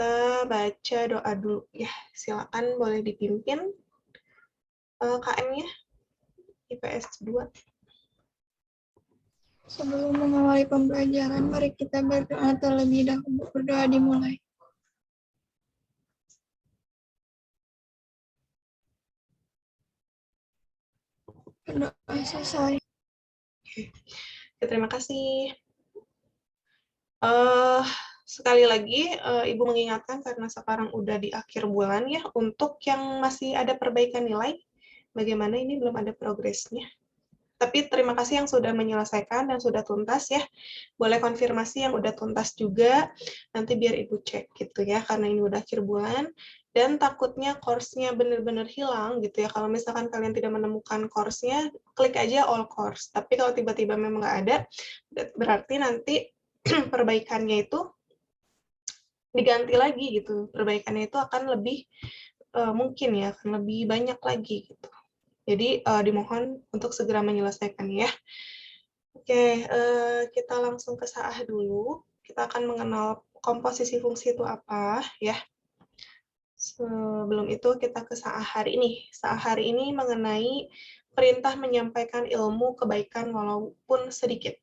kita baca doa dulu ya. Silakan boleh dipimpin KM-nya IPS 2. Sebelum mengawali pembelajaran, mari kita berdoa terlebih dahulu. Berdoa dimulai. Berdoa selesai. Oke, terima kasih. Sekali lagi, Ibu mengingatkan karena sekarang udah di akhir bulan ya, untuk yang masih ada perbaikan nilai, bagaimana ini belum ada progresnya. Tapi terima kasih yang sudah menyelesaikan dan sudah tuntas ya. Boleh konfirmasi yang udah tuntas juga, nanti biar Ibu cek gitu ya, karena ini udah akhir bulan. Dan takutnya course-nya benar-benar hilang gitu ya. Kalau misalkan kalian tidak menemukan course-nya, klik aja all course. Tapi kalau tiba-tiba memang nggak ada, berarti nanti perbaikannya itu diganti lagi gitu. Perbaikannya itu akan lebih mungkin ya, akan lebih banyak lagi gitu. Jadi dimohon untuk segera menyelesaikannya ya. Oke, kita langsung ke Sa'ah dulu. Kita akan mengenal komposisi fungsi itu apa ya. Sebelum itu kita ke Sa'ah hari ini. Sa'ah hari ini mengenai perintah menyampaikan ilmu kebaikan walaupun sedikit.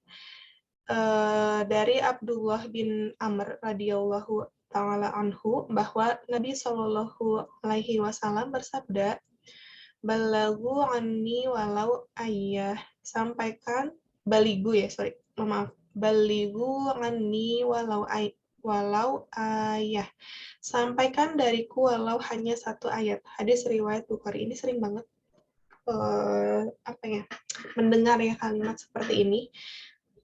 Dari Abdullah bin Amr radhiyallahu ta'ala anhu bahwa Nabi Shallallahu alaihi wasallam bersabda, "Balagu anni walau ayah." Sampaikan baligu ya, maaf. Baligu anni walau ayah. Sampaikan dariku walau hanya satu ayat. Hadis riwayat Bukhari. Ini sering banget mendengar ya kalimat seperti ini.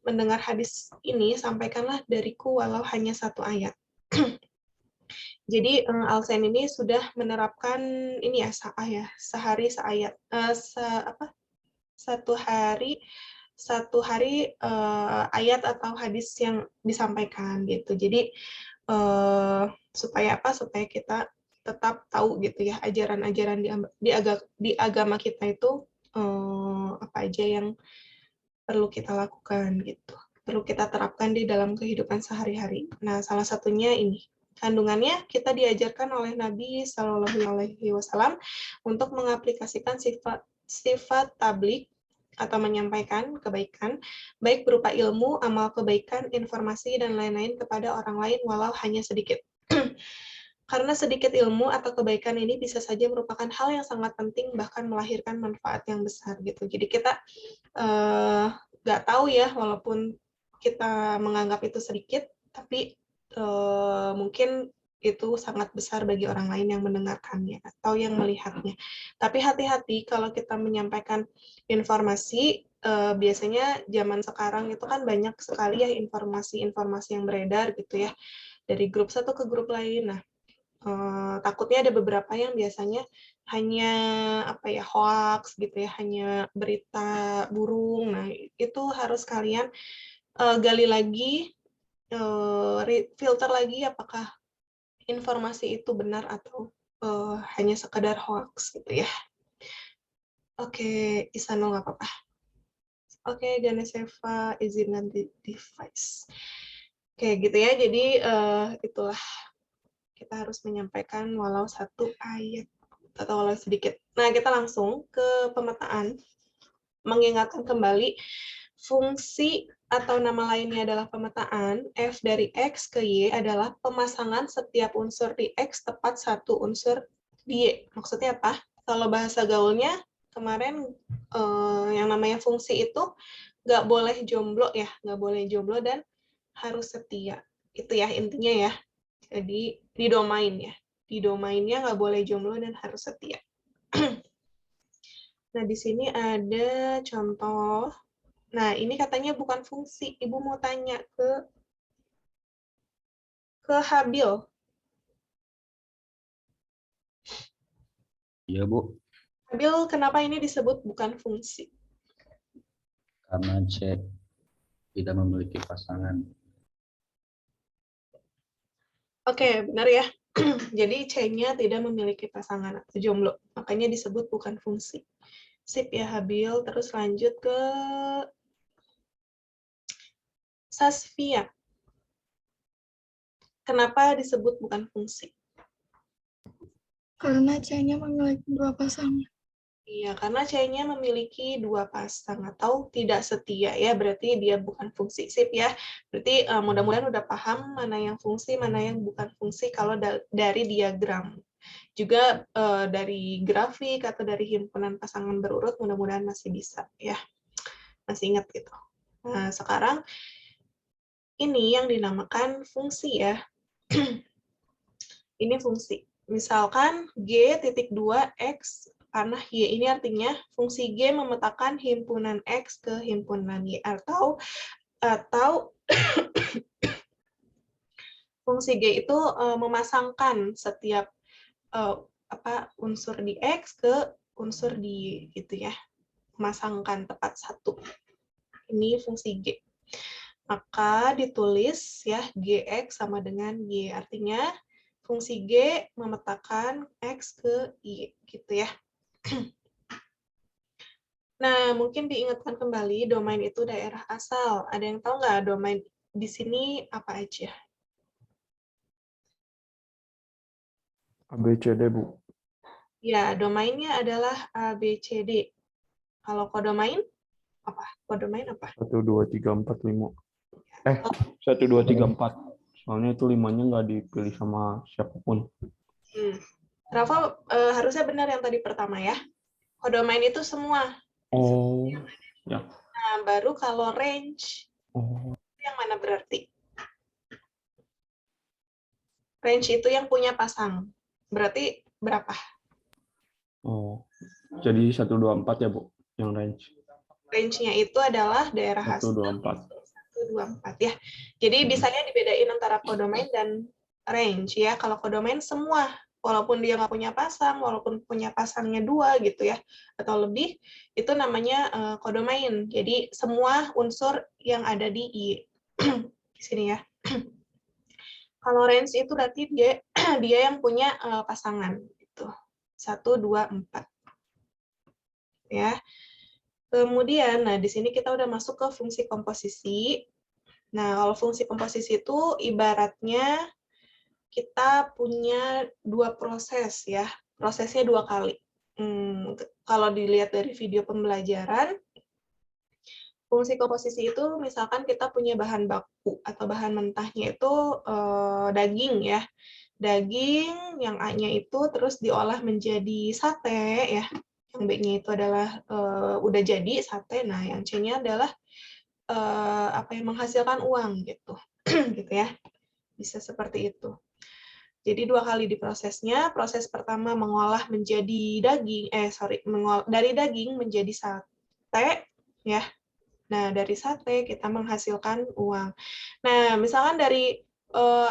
Mendengar hadis ini, sampaikanlah dariku walau hanya satu ayat. Jadi Alsen ini sudah menerapkan ini ya, Sa'ah ya, sehari seayat, satu hari ayat atau hadis yang disampaikan gitu. Jadi supaya apa? Supaya kita tetap tahu gitu ya ajaran-ajaran di agama kita itu apa aja yang perlu kita lakukan gitu, perlu kita terapkan di dalam kehidupan sehari-hari. Nah, salah satunya ini. Kandungannya kita diajarkan oleh Nabi Shallallahu alaihi wasallam untuk mengaplikasikan sifat tablik atau menyampaikan kebaikan, baik berupa ilmu, amal kebaikan, informasi, dan lain-lain kepada orang lain walau hanya sedikit. Karena sedikit ilmu atau kebaikan ini bisa saja merupakan hal yang sangat penting, bahkan melahirkan manfaat yang besar gitu. Jadi kita nggak tahu ya, walaupun kita menganggap itu sedikit, tapi mungkin itu sangat besar bagi orang lain yang mendengarkannya atau yang melihatnya. Tapi hati-hati kalau kita menyampaikan informasi, biasanya zaman sekarang itu kan banyak sekali ya informasi-informasi yang beredar gitu ya, dari grup satu ke grup lain. Nah, takutnya ada beberapa yang biasanya hanya hoax gitu ya, hanya berita burung. Nah, itu harus kalian gali lagi, filter lagi apakah informasi itu benar atau hanya sekedar hoax gitu ya. Oke, Isanul nggak apa-apa. Oke, Ganeseva izin ganti device. Oke, gitu ya. Jadi itulah, kita harus menyampaikan walau satu ayat atau walau sedikit. Nah, kita langsung ke pemetaan. Mengingatkan kembali, fungsi atau nama lainnya adalah pemetaan. F dari X ke Y adalah pemasangan setiap unsur di X tepat satu unsur di Y. Maksudnya apa? Kalau bahasa gaulnya, kemarin yang namanya fungsi itu nggak boleh jomblo ya, nggak boleh jomblo dan harus setia. Itu ya intinya ya. Jadi di domain ya. Di domainnya nggak boleh jomblo dan harus setia. Nah, di sini ada contoh. Nah, ini katanya bukan fungsi. Ibu mau tanya ke Habil. Iya, Bu. Habil, kenapa ini disebut bukan fungsi? Karena C tidak memiliki pasangan. Oke, benar ya. Jadi C-nya tidak memiliki pasangan atau jomblo. Makanya disebut bukan fungsi. Sip ya, Habil. Terus lanjut ke Sasvia. Kenapa disebut bukan fungsi? Karena C-nya memiliki 2 pasangan. Iya, karena C-nya memiliki 2 pasang atau tidak setia ya, berarti dia bukan fungsi. Sip ya. Berarti mudah-mudahan udah paham mana yang fungsi, mana yang bukan fungsi kalau dari diagram. Juga dari grafik atau dari himpunan pasangan berurut mudah-mudahan masih bisa ya. Masih ingat gitu. Nah, sekarang ini yang dinamakan fungsi ya. Ini fungsi. Misalkan G.2X panah Y. Ini artinya fungsi G memetakan himpunan X ke himpunan Y. Atau fungsi G itu memasangkan setiap unsur di X ke unsur di Y gitu ya. Memasangkan tepat satu. Ini fungsi G. Maka ditulis ya Gx sama dengan Y. Artinya fungsi G memetakan X ke Y gitu ya. Nah, mungkin diingatkan kembali domain itu daerah asal. Ada yang tahu nggak domain di sini apa aja? ABCD, Bu. Ya, domainnya adalah ABCD. Kalau kodomain apa? Kodomain apa? 1, 2, 3, 4, 5. 1, 2, 3, 4. Soalnya itu 5-nya nggak dipilih sama siapapun. Rafa harusnya benar yang tadi pertama ya. Kodomain itu semua. Oh, ya. Nah, baru kalau range, Oh, yang mana berarti? Range itu yang punya pasang. Berarti berapa? oh. Jadi 1, 2, 4 ya, Bu, yang range. Range-nya itu adalah daerah 1, asal 2, 4. 1, 2, 4 ya. Jadi bisanya dibedain antara kodomain dan range ya. Kalau kodomain semua, walaupun dia nggak punya pasang, walaupun punya pasangnya 2 gitu ya, atau lebih, itu namanya kodomain. Jadi semua unsur yang ada di I. Di sini ya. Kalau range itu berarti dia dia yang punya pasangan gitu. 1, 2, 4. Ya. Kemudian, nah di sini kita udah masuk ke fungsi komposisi. Nah, kalau fungsi komposisi itu ibaratnya kita punya 2 proses ya. Prosesnya 2 kali. Kalau dilihat dari video pembelajaran, fungsi komposisi itu misalkan kita punya bahan baku atau bahan mentahnya itu daging ya. Daging yang A-nya itu terus diolah menjadi sate ya. Yang B-nya itu adalah udah jadi sate. Nah, yang C-nya adalah menghasilkan uang gitu. Gitu ya. Bisa seperti itu. Jadi 2 kali di prosesnya. Proses pertama mengolah menjadi daging, dari daging menjadi sate ya. Nah, dari sate kita menghasilkan uang. Nah, misalkan dari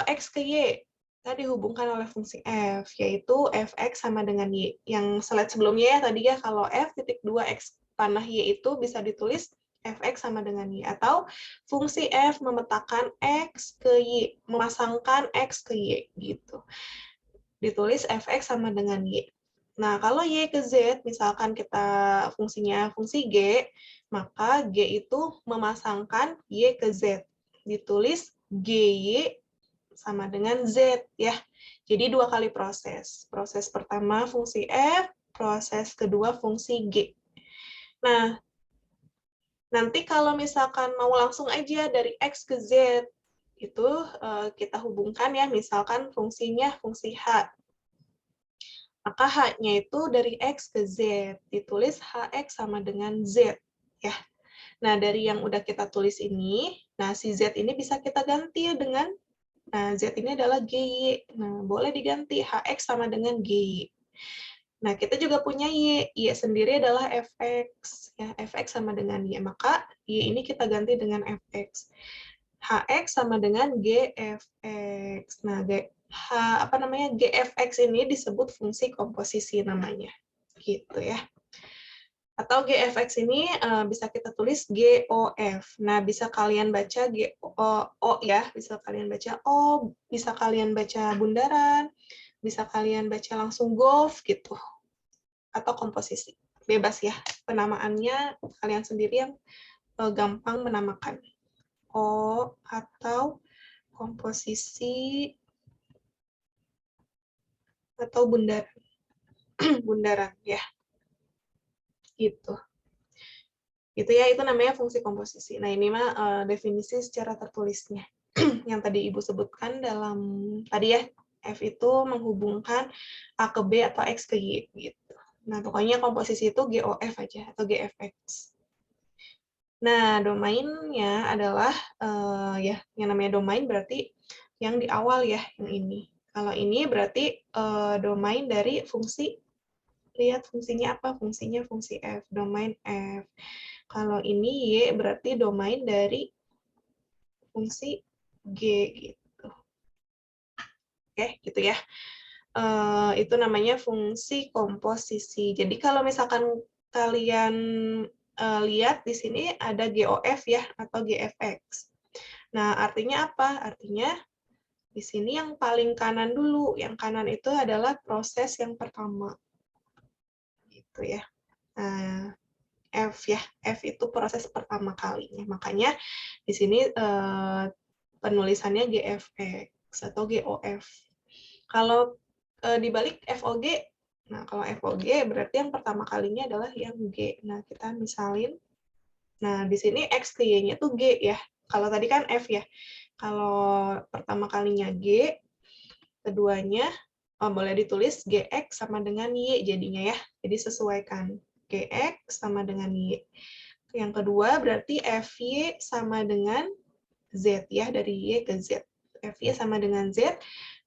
X ke Y, tadi dihubungkan oleh fungsi F, yaitu fx sama dengan Y. Yang slide sebelumnya ya, tadi ya, kalau F.2x panah Y itu bisa ditulis fx sama dengan Y. Atau fungsi F memetakan X ke Y, memasangkan X ke Y, gitu. Ditulis fx sama dengan Y. Nah, kalau Y ke Z, misalkan kita fungsinya fungsi G, maka G itu memasangkan Y ke Z. Ditulis GY sama dengan Z ya. Jadi 2 kali proses. Proses pertama fungsi F, proses kedua fungsi G. Nah, nanti kalau misalkan mau langsung aja dari X ke Z, itu kita hubungkan ya, misalkan fungsinya fungsi H. Maka H-nya itu dari X ke Z, ditulis HX sama dengan Z. Ya. Nah, dari yang udah kita tulis ini, nah si Z ini bisa kita ganti dengan, nah Z ini adalah GY. Nah, boleh diganti HX sama dengan GY. Nah, kita juga punya Y. Y sendiri adalah Fx. Ya, Fx sama dengan Y. Maka Y ini kita ganti dengan Fx. HX sama dengan GFX. Nah, GFX ini disebut fungsi komposisi namanya. Gitu ya. Atau GFX ini bisa kita tulis GOF. Nah, bisa kalian baca O ya, bisa kalian baca O, bisa kalian baca bundaran, bisa kalian baca langsung GOF gitu. Atau komposisi. Bebas ya, penamaannya kalian sendiri yang gampang menamakan. O atau komposisi atau bundaran. Bundaran ya. Gitu. Gitu ya, itu namanya fungsi komposisi. Nah, ini mah definisi secara tertulisnya. Yang tadi Ibu sebutkan dalam tadi ya, F itu menghubungkan A ke B atau X ke Y gitu. Nah, pokoknya komposisi itu GOF aja atau GFX. Nah, domainnya adalah ya yang namanya domain berarti yang di awal ya, yang ini. Kalau ini berarti domain dari fungsi, lihat fungsinya apa? Fungsinya fungsi F, domain F. Kalau ini Y berarti domain dari fungsi G gitu. Oke, gitu ya. Itu namanya fungsi komposisi. Jadi kalau misalkan kalian lihat di sini ada GOF ya atau GFX. Nah, artinya apa? Artinya di sini yang paling kanan dulu. Yang kanan itu adalah proses yang pertama. Gitu ya. Nah, F ya. F itu proses pertama kalinya. Makanya di sini penulisannya GFX atau GOF. Kalau dibalik FOG, nah kalau FOG berarti yang pertama kalinya adalah yang G. Nah, kita misalin, nah di sini X ke Y-nya tuh G ya. Kalau tadi kan F ya. Kalau pertama kalinya G, keduanya boleh ditulis GX sama dengan Y jadinya ya. Jadi sesuaikan. GX sama dengan Y. Yang kedua berarti FY sama dengan Z ya, dari Y ke Z. FY sama dengan Z.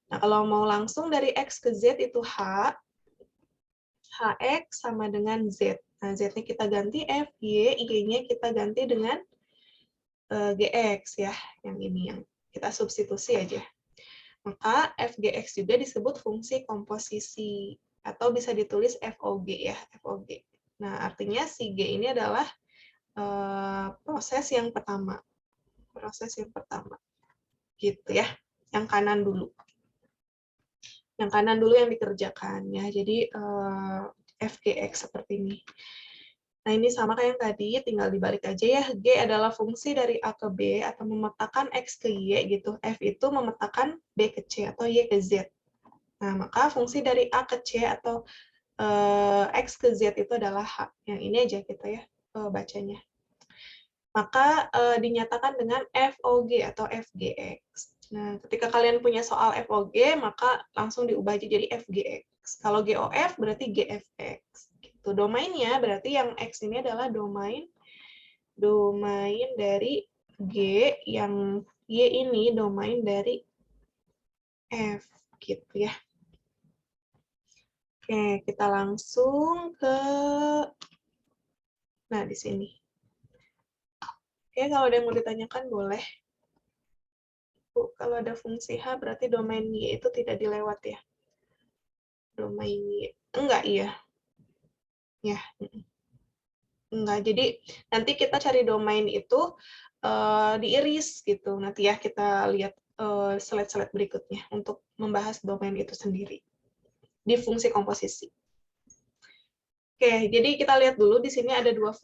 Nah, kalau mau langsung dari X ke Z itu H, HX sama dengan Z. Nah, Z-nya kita ganti F, Y-nya kita ganti dengan GX ya, yang ini yang kita substitusi aja. Maka FGX juga disebut fungsi komposisi, atau bisa ditulis FOG ya, FOG. Nah, artinya si G ini adalah proses yang pertama. Proses yang pertama. Gitu ya, yang kanan dulu. Yang kanan dulu yang dikerjakan ya. Jadi FGX seperti ini. Nah, ini sama kayak yang tadi, tinggal dibalik aja ya. G adalah fungsi dari A ke B atau memetakan X ke Y gitu. F itu memetakan B ke C atau Y ke Z. Nah, maka fungsi dari A ke C atau X ke Z itu adalah H. Yang ini aja kita ya bacanya. Maka dinyatakan dengan FOG atau FGX. Nah, ketika kalian punya soal FOG, maka langsung diubah aja jadi FGX. Kalau GOF berarti GFX. Gitu. Domainnya berarti yang X ini adalah domain dari G, yang Y ini domain dari F. Gitu ya. Oke, kita langsung ke, nah di sini. Oke, kalau ada yang mau ditanyakan boleh. Kalau ada fungsi H berarti domain Y itu tidak dilewat ya. Domain Y. Enggak, iya. Ya. Enggak. Jadi nanti kita cari domain itu diiris gitu. Nanti ya kita lihat slide-slide berikutnya untuk membahas domain itu sendiri di fungsi komposisi. Oke, jadi kita lihat dulu di sini ada dua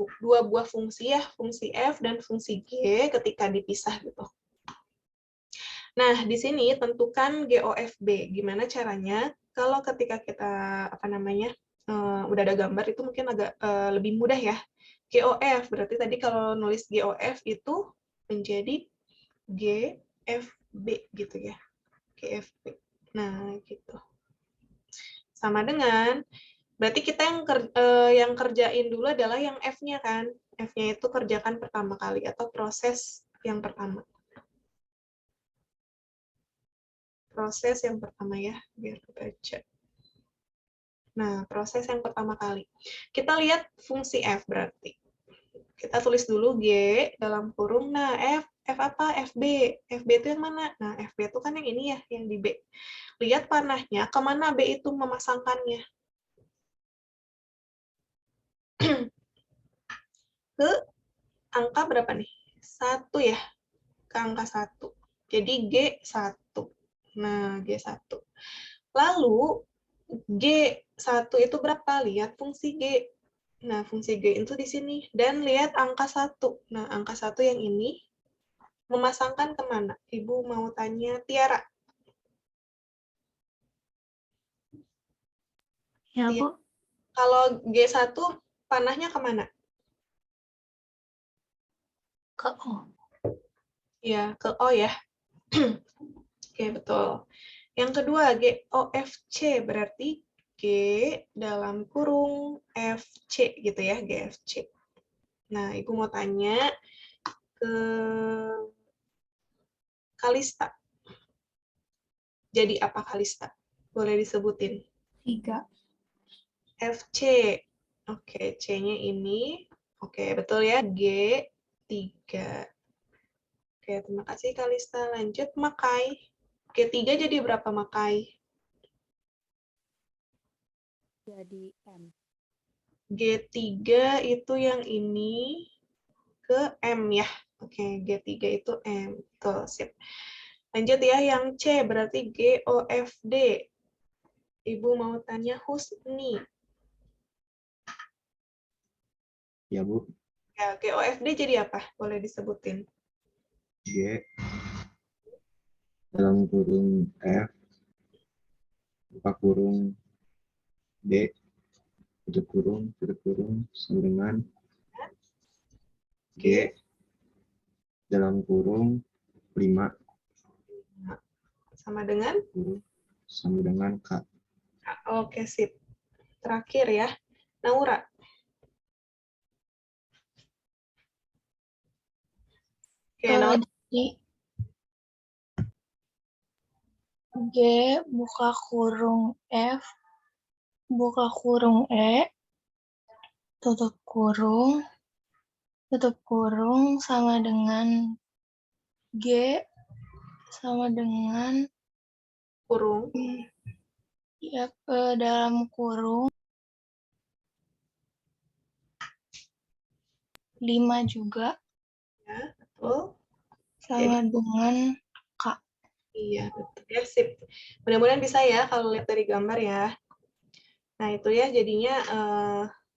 buah fungsi ya, fungsi F dan fungsi G ketika dipisah gitu. Nah, di sini tentukan GOFB. Gimana caranya? Kalau ketika kita udah ada gambar itu mungkin agak lebih mudah ya. GOF berarti tadi kalau nulis GOF itu menjadi GFB gitu ya. GFB. Nah, gitu. Sama dengan berarti kita yang kerjain dulu adalah yang F-nya kan. F-nya itu kerjakan pertama kali atau proses yang pertama. Proses yang pertama ya, biar kebaca. Nah, proses yang pertama kali. Kita lihat fungsi F berarti. Kita tulis dulu G dalam kurung. Nah, F apa? FB. FB itu yang mana? Nah, FB itu kan yang ini ya, yang di B. Lihat panahnya, kemana B itu memasangkannya. Ke angka berapa nih? 1 ya, ke angka 1. Jadi G1. Nah, G1. Lalu, G1 itu berapa? Lihat fungsi G. Nah, fungsi G itu di sini. Dan lihat angka 1. Nah, angka 1 yang ini memasangkan kemana? Ibu mau tanya Tiara. Ya, Iya. Bu. Kalau G1 panahnya kemana? Ke O. Ya, ke O ya. Oke, betul. Yang kedua, GOFC berarti G dalam kurung FC gitu ya, GFC. Nah, Ibu mau tanya ke Kalista. Jadi apa Kalista? Boleh disebutin. 3. FC. Oke, C-nya ini. Oke, betul ya, G3. Oke, terima kasih Kalista. Lanjut, Makai. G3 jadi berapa Makai? Jadi M. G3 itu yang ini ke M ya. Oke, G3 itu M. Betul, sip. Lanjut ya, yang C berarti GOFD. Ibu mau tanya Husni. Ya, Bu. Ya, GOFD jadi apa? Boleh disebutin. G dalam kurung F, buka kurung D, tutup kurung, sama dengan G dalam kurung 5, Sama dengan? sama dengan K. Oke, sip. Terakhir ya, Naura. Oke, Naura. Jadi G buka kurung F buka kurung E tutup kurung sama dengan G sama dengan Kurung. ya dalam kurung 5 juga Ya, betul. sama dengan K. Iya, betul. Ya, sip. Mudah-mudahan bisa ya kalau lihat dari gambar ya. Nah, itu ya jadinya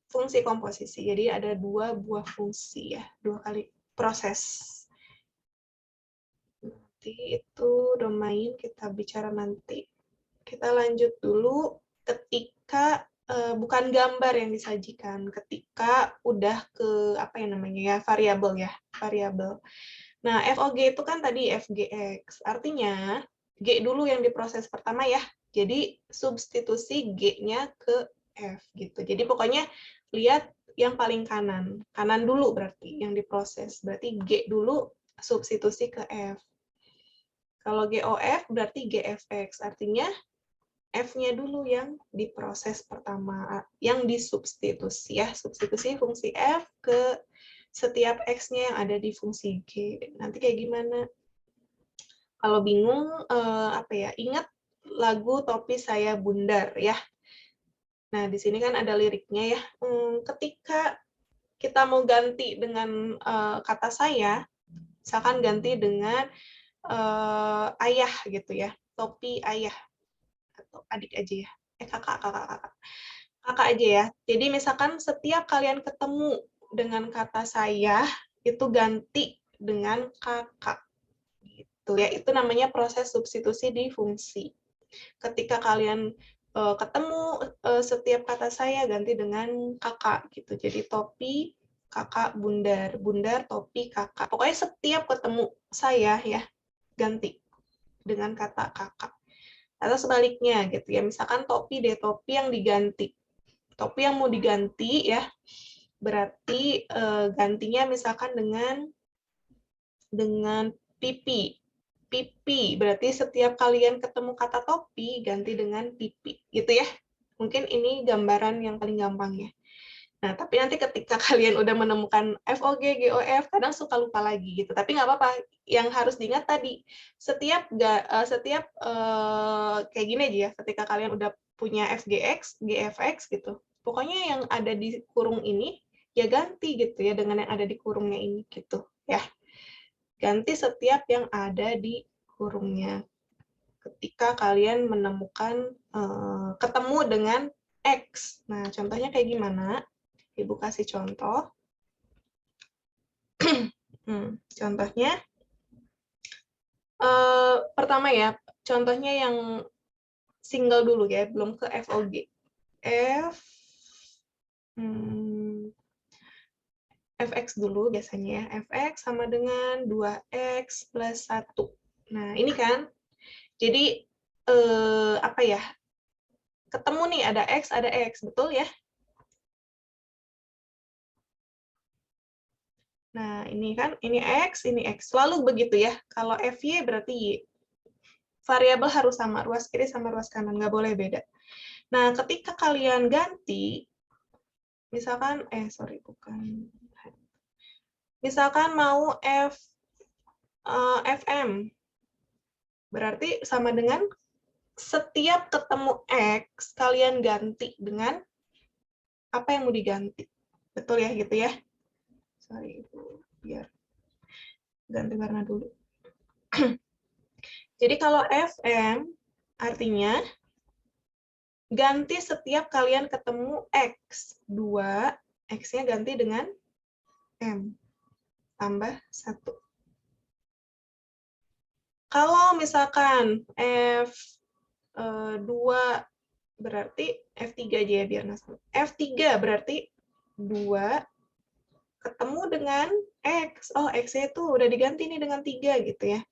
fungsi komposisi. Jadi ada 2 buah fungsi ya, 2 kali proses. Nanti itu domain kita bicara nanti. Kita lanjut dulu ketika bukan gambar yang disajikan, ketika udah ke apa yang namanya ya, variabel ya, variabel. Nah, FOG itu kan tadi FGX, artinya G dulu yang diproses pertama ya. Jadi substitusi G-nya ke F gitu. Jadi pokoknya lihat yang paling kanan. Kanan dulu berarti yang diproses. Berarti G dulu substitusi ke F. Kalau GOF berarti GFX, artinya F-nya dulu yang diproses pertama, yang disubstitusi ya. Substitusi fungsi F ke setiap X-nya yang ada di fungsi G. Nanti kayak gimana? Kalau bingung, apa ya? Ingat lagu Topi Saya Bundar ya. Nah, di sini kan ada liriknya ya. Ketika kita mau ganti dengan kata saya, misalkan ganti dengan ayah gitu ya. Topi ayah atau adik aja ya. Kakak aja ya. Jadi misalkan setiap kalian ketemu dengan kata saya, itu ganti dengan kakak. Gitu ya. Itu namanya proses substitusi di fungsi. Ketika kalian ketemu setiap kata saya ganti dengan kakak gitu. Jadi topi, kakak, bundar, bundar, topi, kakak. Pokoknya setiap ketemu saya ya ganti dengan kata kakak. Atau sebaliknya gitu ya. Misalkan topi deh, topi yang diganti. Topi yang mau diganti ya, berarti gantinya misalkan dengan pipi. Pipi, berarti setiap kalian ketemu kata topi, ganti dengan pipi. Gitu ya. Mungkin ini gambaran yang paling gampang ya. Nah, tapi nanti ketika kalian udah menemukan FOG, GOF, kadang suka lupa lagi gitu. Tapi nggak apa-apa. Yang harus diingat tadi, setiap kayak gini aja ya, ketika kalian udah punya FGX, GFX gitu, pokoknya yang ada di kurung ini, ya ganti gitu ya dengan yang ada di kurungnya ini gitu ya. Ganti setiap yang ada di kurungnya. Ketika kalian menemukan, ketemu dengan X. Nah, contohnya kayak gimana? Ibu kasih contoh. Contohnya, pertama ya, contohnya yang single dulu ya, belum ke FOG. F fx dulu biasanya ya. Fx sama dengan 2x plus 1. Nah, ini kan. Jadi, apa ya? Ketemu nih, ada x, betul ya? Nah, ini kan, ini x. Selalu begitu ya. Kalau fy berarti y. Variabel harus sama, ruas kiri sama ruas kanan, nggak boleh beda. Nah, ketika kalian ganti, misalkan, bukan. Misalkan mau fm, berarti sama dengan setiap ketemu x, kalian ganti dengan apa yang mau diganti. Betul ya, gitu ya? Sorry, Ibu, biar ganti warna dulu. Jadi kalau fm, artinya ganti setiap kalian ketemu x. 2, x-nya ganti dengan m. Tambah 1. Kalau misalkan F2 berarti F3 aja ya biar nggak salah. F3 berarti 2 ketemu dengan X. Oh, X-nya itu udah diganti nih dengan 3 gitu ya.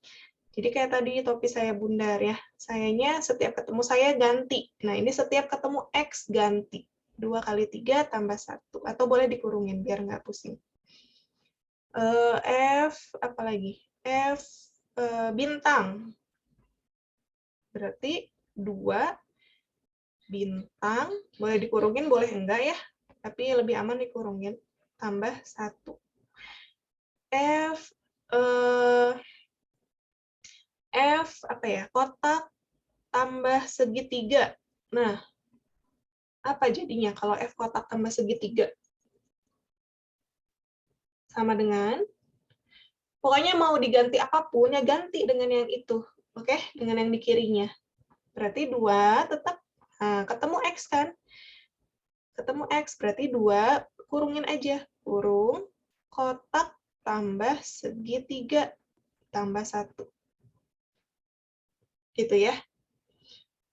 Jadi kayak tadi topi saya bundar ya. Sayanya setiap ketemu saya ganti. Nah, ini setiap ketemu X ganti. 2 kali 3 tambah 1. Atau boleh dikurungin biar nggak pusing. F apa lagi? F bintang. Berarti 2 bintang. Boleh dikurungin, boleh enggak ya. Tapi lebih aman dikurungin. Tambah 1. F apa ya? Kotak tambah segitiga. Nah, apa jadinya kalau F kotak tambah segitiga? Sama dengan, pokoknya mau diganti apapun, ya ganti dengan yang itu. Oke, dengan yang di kirinya. Berarti 2 tetap, nah, ketemu X kan? Ketemu X, berarti 2, kurungin aja. Kurung, kotak tambah segitiga, tambah 1. Gitu ya.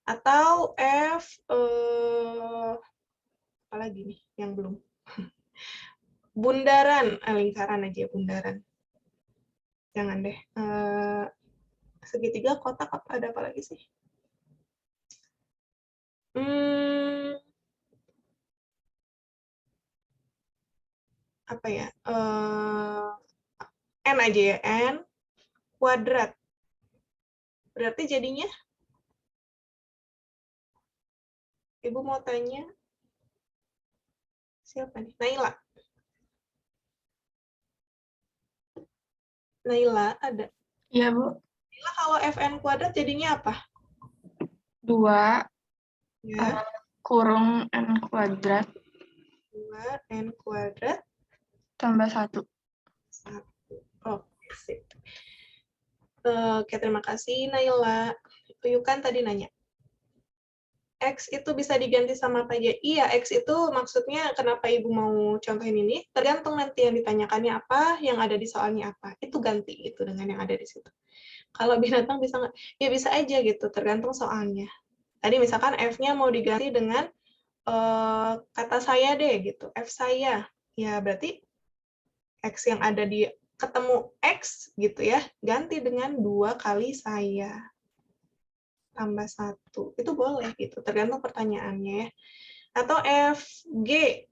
Atau F, apa lagi nih yang belum? Bundaran, lingkaran aja bundaran. Jangan deh. Segitiga, kotak, ada apa lagi sih? Apa ya? N aja ya, N kuadrat. Berarti jadinya, Ibu mau tanya, siapa nih? Naila. Naila, ada. Iya, Bu. Naila, kalau Fn kuadrat jadinya apa? 2 Ya, kurung N kuadrat 2 N kuadrat tambah 1. 1. Oke, sip. Oke, terima kasih Naila. Yukan tadi nanya. X itu bisa diganti sama apa aja? Iya, X itu maksudnya kenapa Ibu mau contohin ini? Tergantung nanti yang ditanyakannya apa, yang ada di soalnya apa. Itu ganti itu dengan yang ada di situ. Kalau binatang bisa nggak? Ya bisa aja gitu, tergantung soalnya. Tadi misalkan F-nya mau diganti dengan kata saya deh gitu, F saya. Ya berarti X yang ada di ketemu X gitu ya, ganti dengan 2 kali saya. Tambah 1. Itu boleh gitu, tergantung pertanyaannya ya. Atau FGX,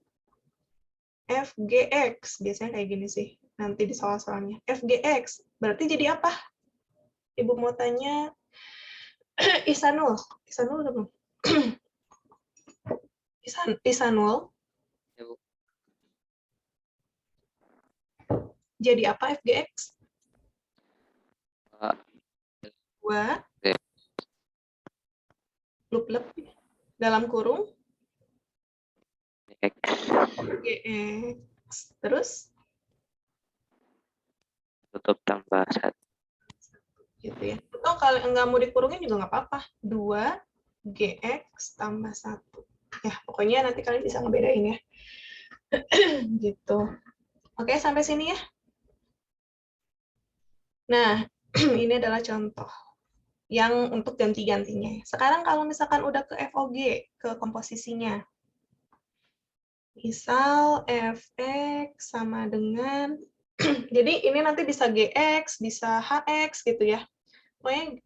biasanya kayak gini sih, nanti di soal-soalnya. FGX, berarti jadi apa? Ibu mau tanya, Isanul udah belum? Isanul, jadi apa FGX? 2 lep dalam kurung GX, terus tutup tambah 1. gitu ya. Atau kalau nggak mau dikurungin juga nggak apa-apa. 2 GX tambah 1. Ya, pokoknya nanti kalian bisa ngebedain ya. Gitu. Oke, sampai sini ya. Nah, ini adalah contoh yang untuk ganti-gantinya. Sekarang kalau misalkan udah ke FOG, ke komposisinya. Misal fx sama dengan, jadi ini nanti bisa gx, bisa hx gitu ya. Pokoknya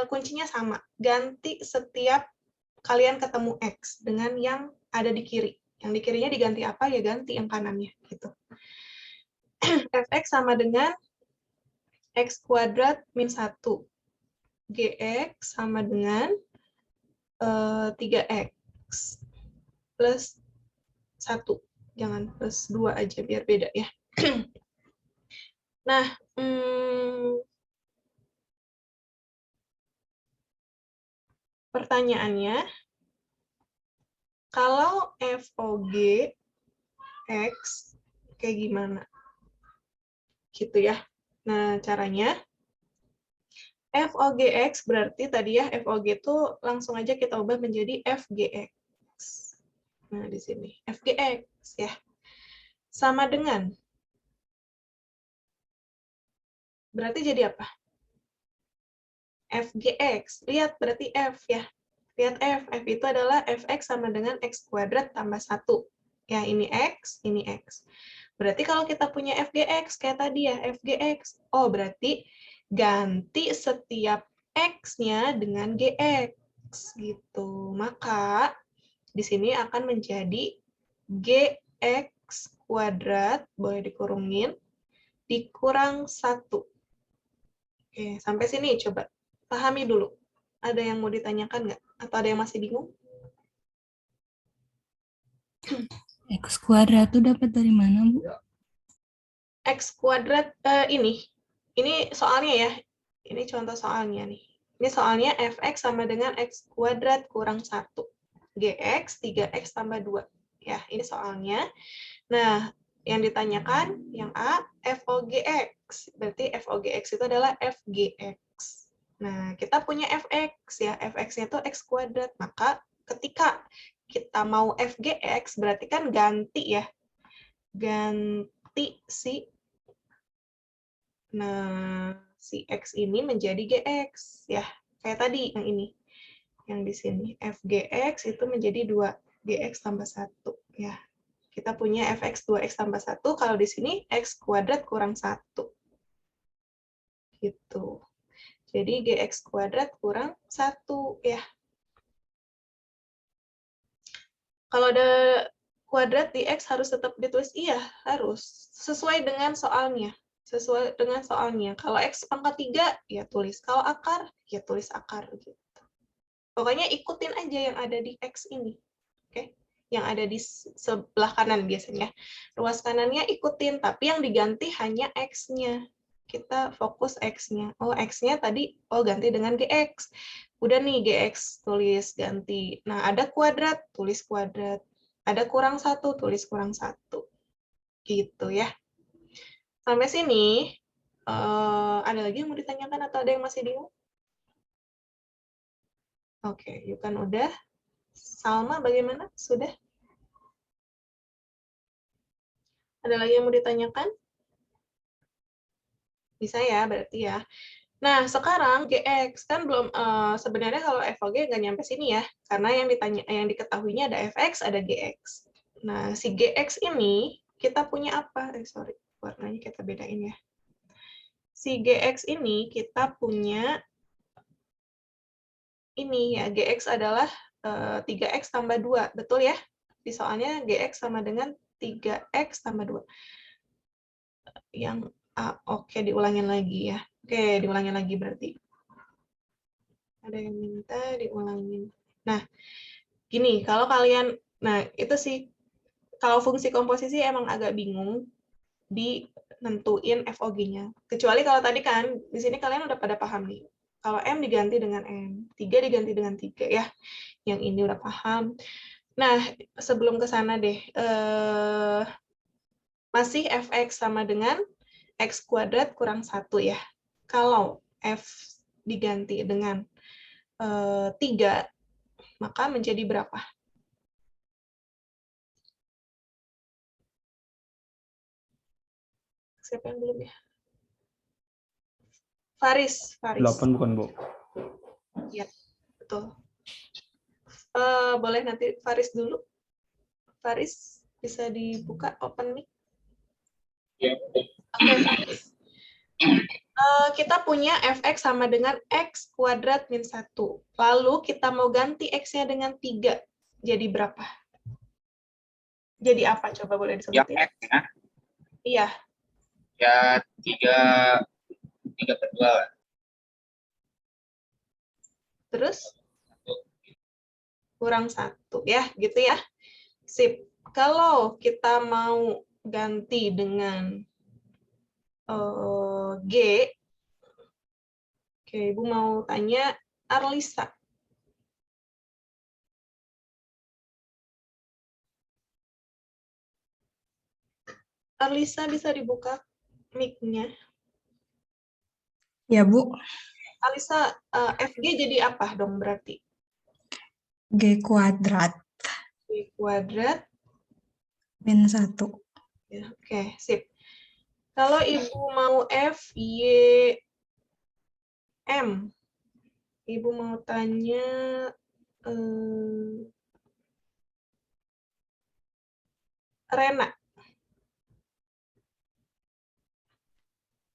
kuncinya sama. Ganti setiap kalian ketemu x dengan yang ada di kiri. Yang di kirinya diganti apa, ya ganti yang kanannya. Gitu. fx sama dengan x kuadrat min 1. Gx sama dengan 3x plus 1. Jangan plus 2 aja, biar beda ya. Nah, pertanyaannya, kalau FOG X kayak gimana? Gitu ya. Nah, caranya, FOGX berarti tadi ya, FOG itu langsung aja kita ubah menjadi FGX. Nah, di sini, FGX ya. Sama dengan, berarti jadi apa? FGX, lihat berarti F ya. Lihat F itu adalah Fx sama dengan X kuadrat tambah 1. Ya, ini X, ini X. Berarti kalau kita punya FGX, kayak tadi ya, FGX. Oh, berarti ganti setiap X-nya dengan GX. Gitu. Maka, di sini akan menjadi GX kuadrat, boleh dikurungin, dikurang 1. Oke, sampai sini coba. Pahami dulu. Ada yang mau ditanyakan nggak? Atau ada yang masih bingung? X kuadrat itu dapat dari mana, Bu? X kuadrat ini soalnya ya. Ini contoh soalnya nih. Ini soalnya fx sama dengan x kuadrat kurang 1. Gx 3x tambah 2. Ya, ini soalnya. Nah, yang ditanyakan yang A, FOGX. Berarti FOGX itu adalah FGX. Nah, kita punya fx ya. Fx-nya itu x kuadrat. Maka ketika kita mau FGX, berarti kan ganti ya. Ganti si X ini menjadi GX ya. Kayak tadi yang ini. Yang di sini FGX itu menjadi 2 GX tambah 1 ya. Kita punya fx 2x tambah 1, kalau di sini x kuadrat kurang 1. Gitu. Jadi gx kuadrat kurang 1 ya. Kalau ada kuadrat di x harus tetap ditulis? Iya, harus. Sesuai dengan soalnya. Sesuai dengan soalnya. Kalau x pangkat 3, ya tulis. Kalau akar, ya tulis akar. Gitu. Pokoknya ikutin aja yang ada di x ini. Oke? Yang ada di sebelah kanan biasanya. Ruas kanannya ikutin, tapi yang diganti hanya x-nya. Kita fokus x-nya. Oh, x-nya tadi, ganti dengan gx. Udah nih, gx, tulis ganti. Nah, ada kuadrat, tulis kuadrat. Ada kurang 1, tulis kurang 1. Gitu ya. Sampai sini, ada lagi yang mau ditanyakan atau ada yang masih bingung? Oke, Yukan udah. Salma bagaimana? Sudah? Ada lagi yang mau ditanyakan? Bisa ya, berarti ya. Nah, sekarang GX kan belum, sebenarnya kalau FOG nggak nyampe sini ya, karena yang diketahuinya ada FX, ada GX. Nah, si GX ini kita punya apa? Sorry, warnanya kita bedain ya. Si GX ini kita punya ini ya, GX adalah 3X tambah 2, betul ya? Di soalnya GX sama dengan 3X tambah 2. Yang oke, diulangin lagi ya. Oke, diulangin lagi berarti. Ada yang minta diulangin. Nah, gini, kalau kalian, nah itu sih, kalau fungsi komposisi emang agak bingung di nentuin FOG-nya. Kecuali kalau tadi kan, di sini kalian udah pada paham nih. Kalau M diganti dengan M, 3 diganti dengan 3 ya. Yang ini udah paham. Nah, sebelum ke sana deh, masih fx sama dengan x kuadrat kurang 1 ya. Kalau f diganti dengan 3, maka menjadi berapa? Siapa yang belum ya? Faris. 8 bukan, Bu? Ya, betul. Boleh nanti Faris dulu. Faris, Bisa dibuka open mic? Ya. Oke, kita punya fx sama dengan x kuadrat min 1. Lalu kita mau ganti x-nya dengan 3. Jadi berapa? Jadi apa? Coba boleh Yang disebutin? X ya. Iya, Ya 3/2. terus kurang 1 ya, gitu ya. Sip. Kalau kita mau ganti dengan G, oke, Ibu mau tanya Arlisa. Arlisa bisa dibuka mic-nya. Ya, Bu. Arlisa, FG jadi apa dong berarti? G kuadrat G kuadrat. min 1. Ya, oke, sip. Kalau Ibu mau F, Y, M, Ibu mau tanya Rena.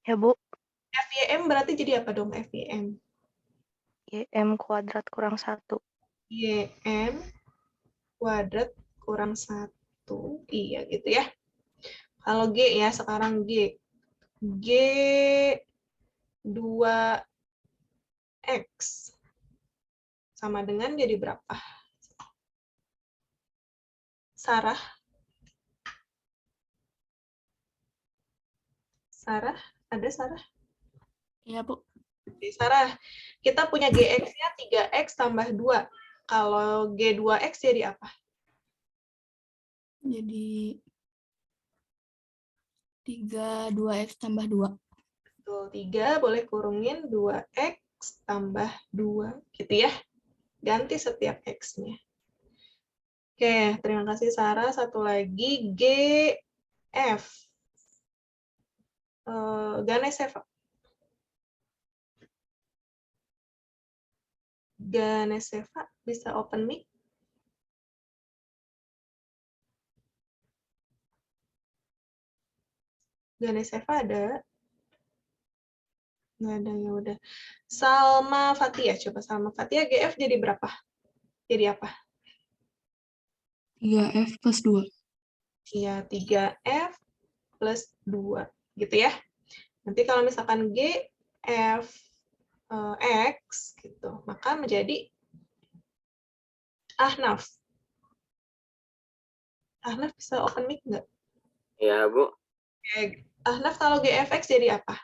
Ya, Bu. FYM berarti jadi apa dong FYM? YM kuadrat kurang 1. YM kuadrat kurang 1. Iya, gitu ya. Kalau G ya, sekarang G. G 2X. Sama dengan jadi berapa? Sarah? Sarah? Ada Sarah? Iya, Bu. Oke, Sarah, kita punya GX-nya 3X tambah 2. Kalau G2X jadi apa? Jadi 2X tambah 2. Tuh, 3 boleh kurungin 2X tambah 2. Gitu ya. Ganti setiap X-nya. Oke, terima kasih Sarah. Satu lagi, GF. Ganeseva. Ganeseva, bisa open mic? Ganeseva ada? Nggak ada, ya udah. Salma Fatia, coba Salma Fatia, GF jadi berapa? Jadi apa? 3F plus 2. Iya, 3F plus 2. Gitu ya. Nanti kalau misalkan G, F, X, gitu, maka menjadi Ahnaf. Ahnaf bisa open mic nggak? Ya, Bu. Oke. Ahnaf kalau GFX jadi apa?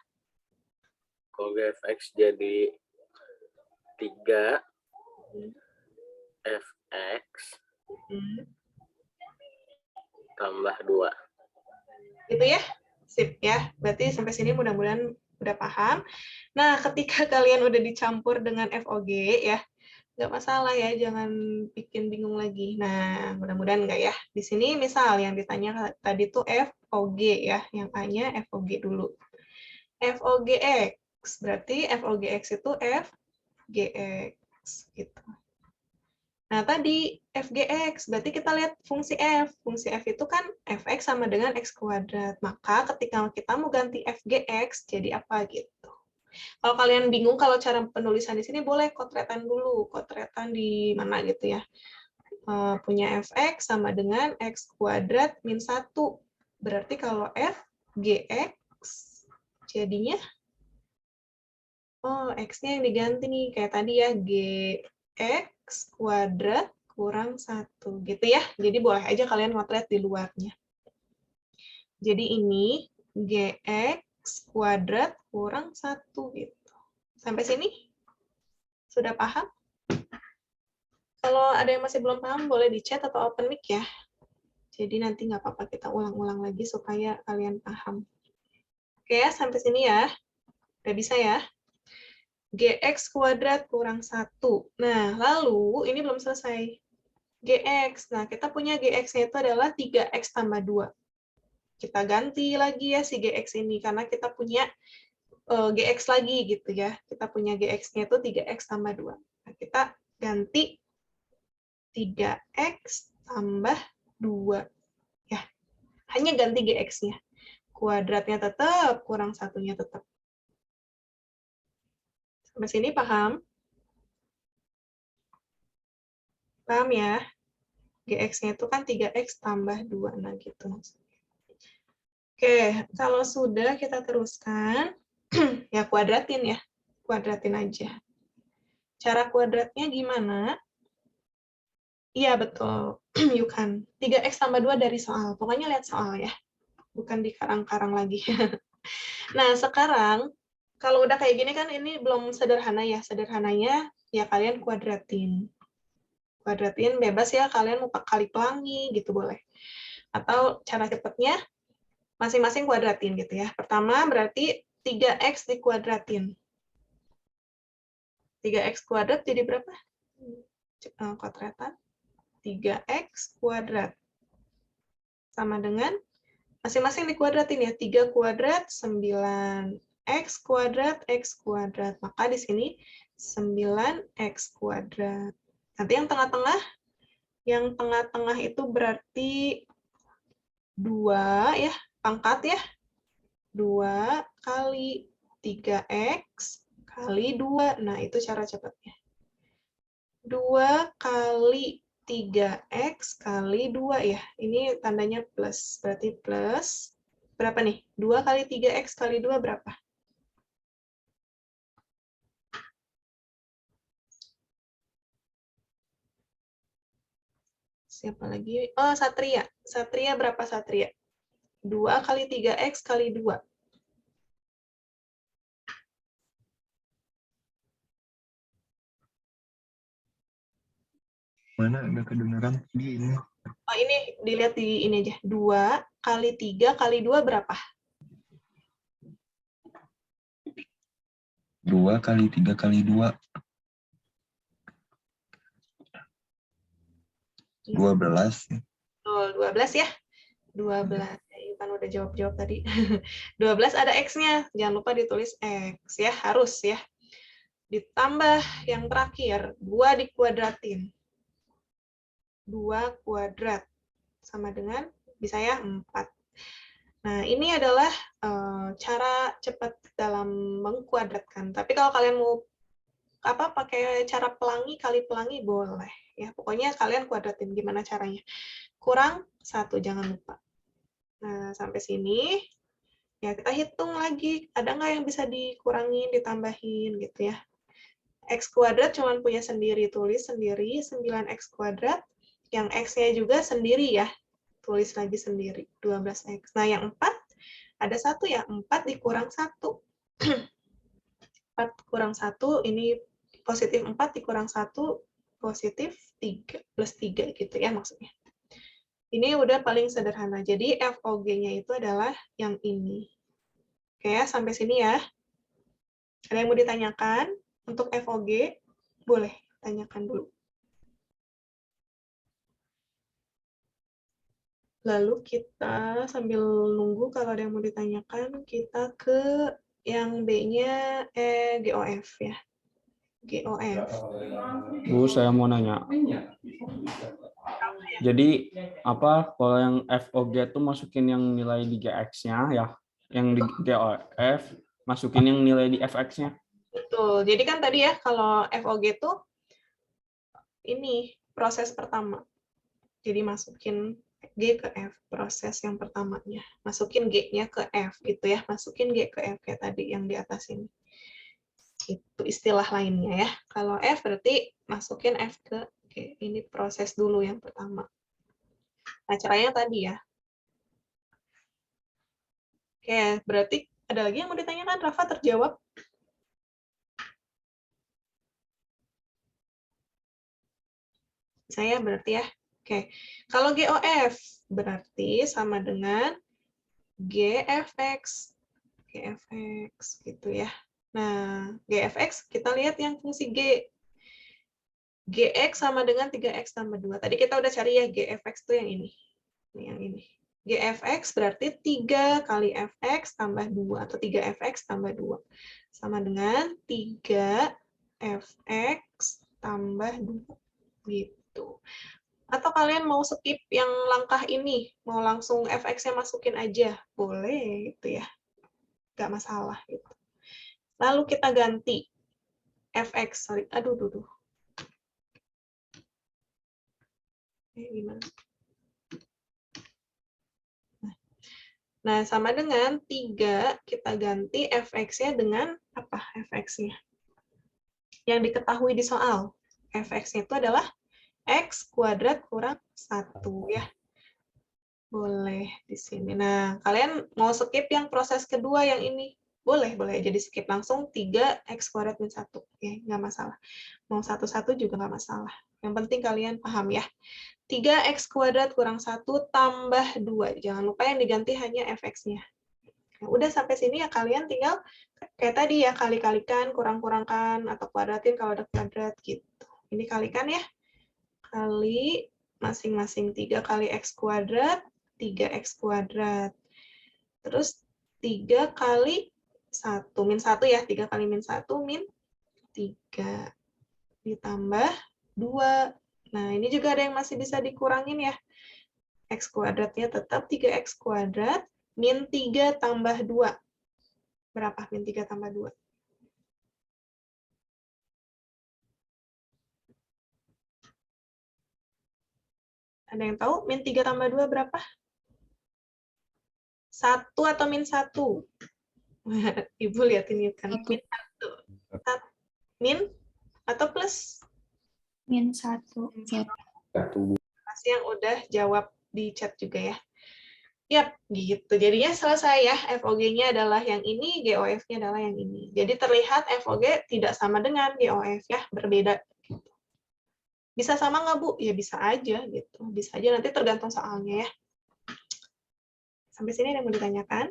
Kalau GFX jadi 3 FX tambah 2. Gitu ya? Sip ya. Berarti sampai sini mudah-mudahan udah paham. Nah, ketika kalian udah dicampur dengan FOG ya, nggak masalah ya, jangan bikin bingung lagi. Nah, mudah-mudahan nggak ya. Di sini misal yang ditanya tadi tuh FOG ya, yang A-nya FOG dulu. FOGX, berarti FOGX itu FGX gitu. Nah, tadi FGX, berarti kita lihat fungsi F. Fungsi F itu kan Fx sama dengan X kuadrat. Maka ketika kita mau ganti FGX, jadi apa gitu. Kalau kalian bingung kalau cara penulisan di sini, boleh kotretan dulu. Kotretan di mana gitu ya. Punya Fx sama dengan X kuadrat min 1. Berarti kalau FGX, jadinya, oh, X-nya yang diganti nih. Kayak tadi ya, GX kuadrat kurang 1. Gitu ya. Jadi boleh aja kalian ngotret di luarnya. Jadi ini GX kuadrat kurang 1 gitu. Sampai sini? Sudah paham? Kalau ada yang masih belum paham, boleh di chat atau open mic ya. Jadi nanti nggak apa-apa, kita ulang-ulang lagi supaya kalian paham. Oke ya, sampai sini ya. Udah bisa ya? GX kuadrat kurang 1. Nah, lalu ini belum selesai. GX. Nah, kita punya GX-nya itu adalah 3X tambah 2. Kita ganti lagi ya si GX ini, karena kita punya GX lagi gitu ya. Kita punya GX-nya itu 3X tambah 2. Nah, kita ganti 3X tambah 2. Ya, Hanya ganti GX-nya. Kuadratnya tetap, kurang satunya tetap. Sampai sini paham? Paham ya? GX-nya itu kan 3X tambah 2. Nah, gitu maksudnya. Oke, kalau sudah kita teruskan, ya kuadratin ya. Kuadratin aja. Cara kuadratnya gimana? Iya, betul. You can. 3X tambah 2 dari soal. Pokoknya lihat soal ya. Bukan di karang-karang lagi. Nah, sekarang, kalau udah kayak gini kan ini belum sederhana ya. Sederhananya, ya kalian kuadratin. Kuadratin bebas ya, kalian mau kali pelangi gitu boleh. Atau cara cepatnya, masing-masing kuadratin gitu ya. Pertama berarti 3X dikuadratin. 3X kuadrat jadi berapa? Kuadratan. 3X kuadrat. Sama dengan, masing-masing dikuadratin ya. 3 kuadrat, 9X kuadrat, X kuadrat. Maka di sini 9X kuadrat. Nanti yang tengah-tengah, itu berarti 2 ya, pangkat ya. 2 kali 3X kali 2. Nah, itu cara cepatnya. 2 kali 3X kali 2 ya. Ini tandanya plus. Berarti plus. Berapa nih? 2 kali 3X kali 2 berapa? Siapa lagi? Oh, Satria. Satria berapa Satria? 2 kali 3X kali 2. Mana ada kedengaran di ini? Oh, ini dilihat di ini aja. 2 kali 3 kali 2 berapa? 2 kali 3 kali 2. 12. Oh, 12 ya. 12. Ya, kan udah jawab-jawab tadi. 12 ada X-nya. Jangan lupa ditulis X ya, harus ya. Ditambah yang terakhir, 2 dikuadratin. 2 kuadrat sama dengan bisa ya 4. Nah, ini adalah cara cepat dalam mengkuadratkan. Tapi kalau kalian mau pakai cara pelangi kali pelangi boleh ya. Pokoknya kalian kuadratin gimana caranya. Kurang 1 jangan lupa. Nah, sampai sini ya kita hitung lagi ada nggak yang bisa dikurangin, ditambahin gitu ya. X kuadrat cuma punya sendiri, tulis sendiri 9X kuadrat. Yang X-nya juga sendiri ya, tulis lagi sendiri 12X. Nah, yang 4 ada 1 ya, 4 dikurang 1. 4 kurang 1 ini positif 4 dikurang 1 positif 3 plus 3 gitu ya maksudnya. Ini udah paling sederhana. Jadi FOG-nya itu adalah yang ini. Oke ya, sampai sini ya. Ada yang mau ditanyakan untuk FOG? Boleh, tanyakan dulu. Lalu kita sambil nunggu kalau ada yang mau ditanyakan, kita ke yang B-nya GOF ya. GOF. Bu, saya mau nanya. Jadi apa kalau yang FOG itu masukin yang nilai di GX-nya ya, yang di GOF masukin yang nilai di FX-nya. Betul. Jadi kan tadi ya kalau FOG itu ini proses pertama. Jadi masukin G ke F, proses yang pertamanya. Masukin G-nya ke F gitu ya. Masukin G ke F kayak tadi yang di atas ini. Itu istilah lainnya ya. Kalau F berarti masukin F ke G. Ini proses dulu yang pertama. Nah, caranya tadi ya. Oke, berarti ada lagi yang mau ditanyakan? Rafa terjawab? Saya berarti ya. Oke, kalau GOF berarti sama dengan GFX. GFX gitu ya. Nah, GFX kita lihat yang fungsi G. GX sama dengan 3X tambah 2. Tadi kita udah cari ya GFX itu yang ini. Yang ini. GFX berarti 3 kali FX tambah 2 atau 3FX tambah 2. Sama dengan 3FX tambah 2. Gitu. Atau kalian mau skip yang langkah ini, mau langsung fx-nya masukin aja, boleh gitu ya, nggak masalah gitu. Lalu kita ganti fx, sorry, aduh, gimana? Nah, sama dengan 3, kita ganti fx-nya dengan apa fx-nya? Yang diketahui di soal, fx-nya itu adalah x kuadrat kurang 1 ya. Boleh di sini. Nah, kalian mau skip yang proses kedua yang ini? Boleh aja di skip langsung 3x kuadrat min 1. Ya, nggak masalah. Mau 1-1 juga nggak masalah. Yang penting kalian paham ya. 3x kuadrat kurang 1 tambah 2. Jangan lupa yang diganti hanya fx-nya. Nah, udah sampai sini ya kalian tinggal kayak tadi ya, kali-kalikan, kurang-kurangkan, atau kuadratin kalau ada kuadrat gitu. Ini kalikan ya. Kali masing-masing 3 kali x kuadrat, 3x kuadrat. Terus 3 kali 1, min 1 ya, 3 kali min 1, min 3. Ditambah 2. Nah, ini juga ada yang masih bisa dikurangin ya. X kuadratnya tetap 3x kuadrat, min 3 tambah 2. Berapa min 3 tambah 2? Ada yang tahu min 3 tambah 2 berapa? 1 atau min 1? Ibu lihat ini kan. Min 1. Min atau plus? Min 1. Pasti yang udah jawab di chat juga ya. Yap, gitu. Jadinya selesai ya. FOG-nya adalah yang ini, GOF-nya adalah yang ini. Jadi terlihat FOG tidak sama dengan GOF ya, berbeda. Bisa sama nggak, Bu? Ya bisa aja gitu. Bisa aja, nanti tergantung soalnya ya. Sampai sini ada yang mau ditanyakan?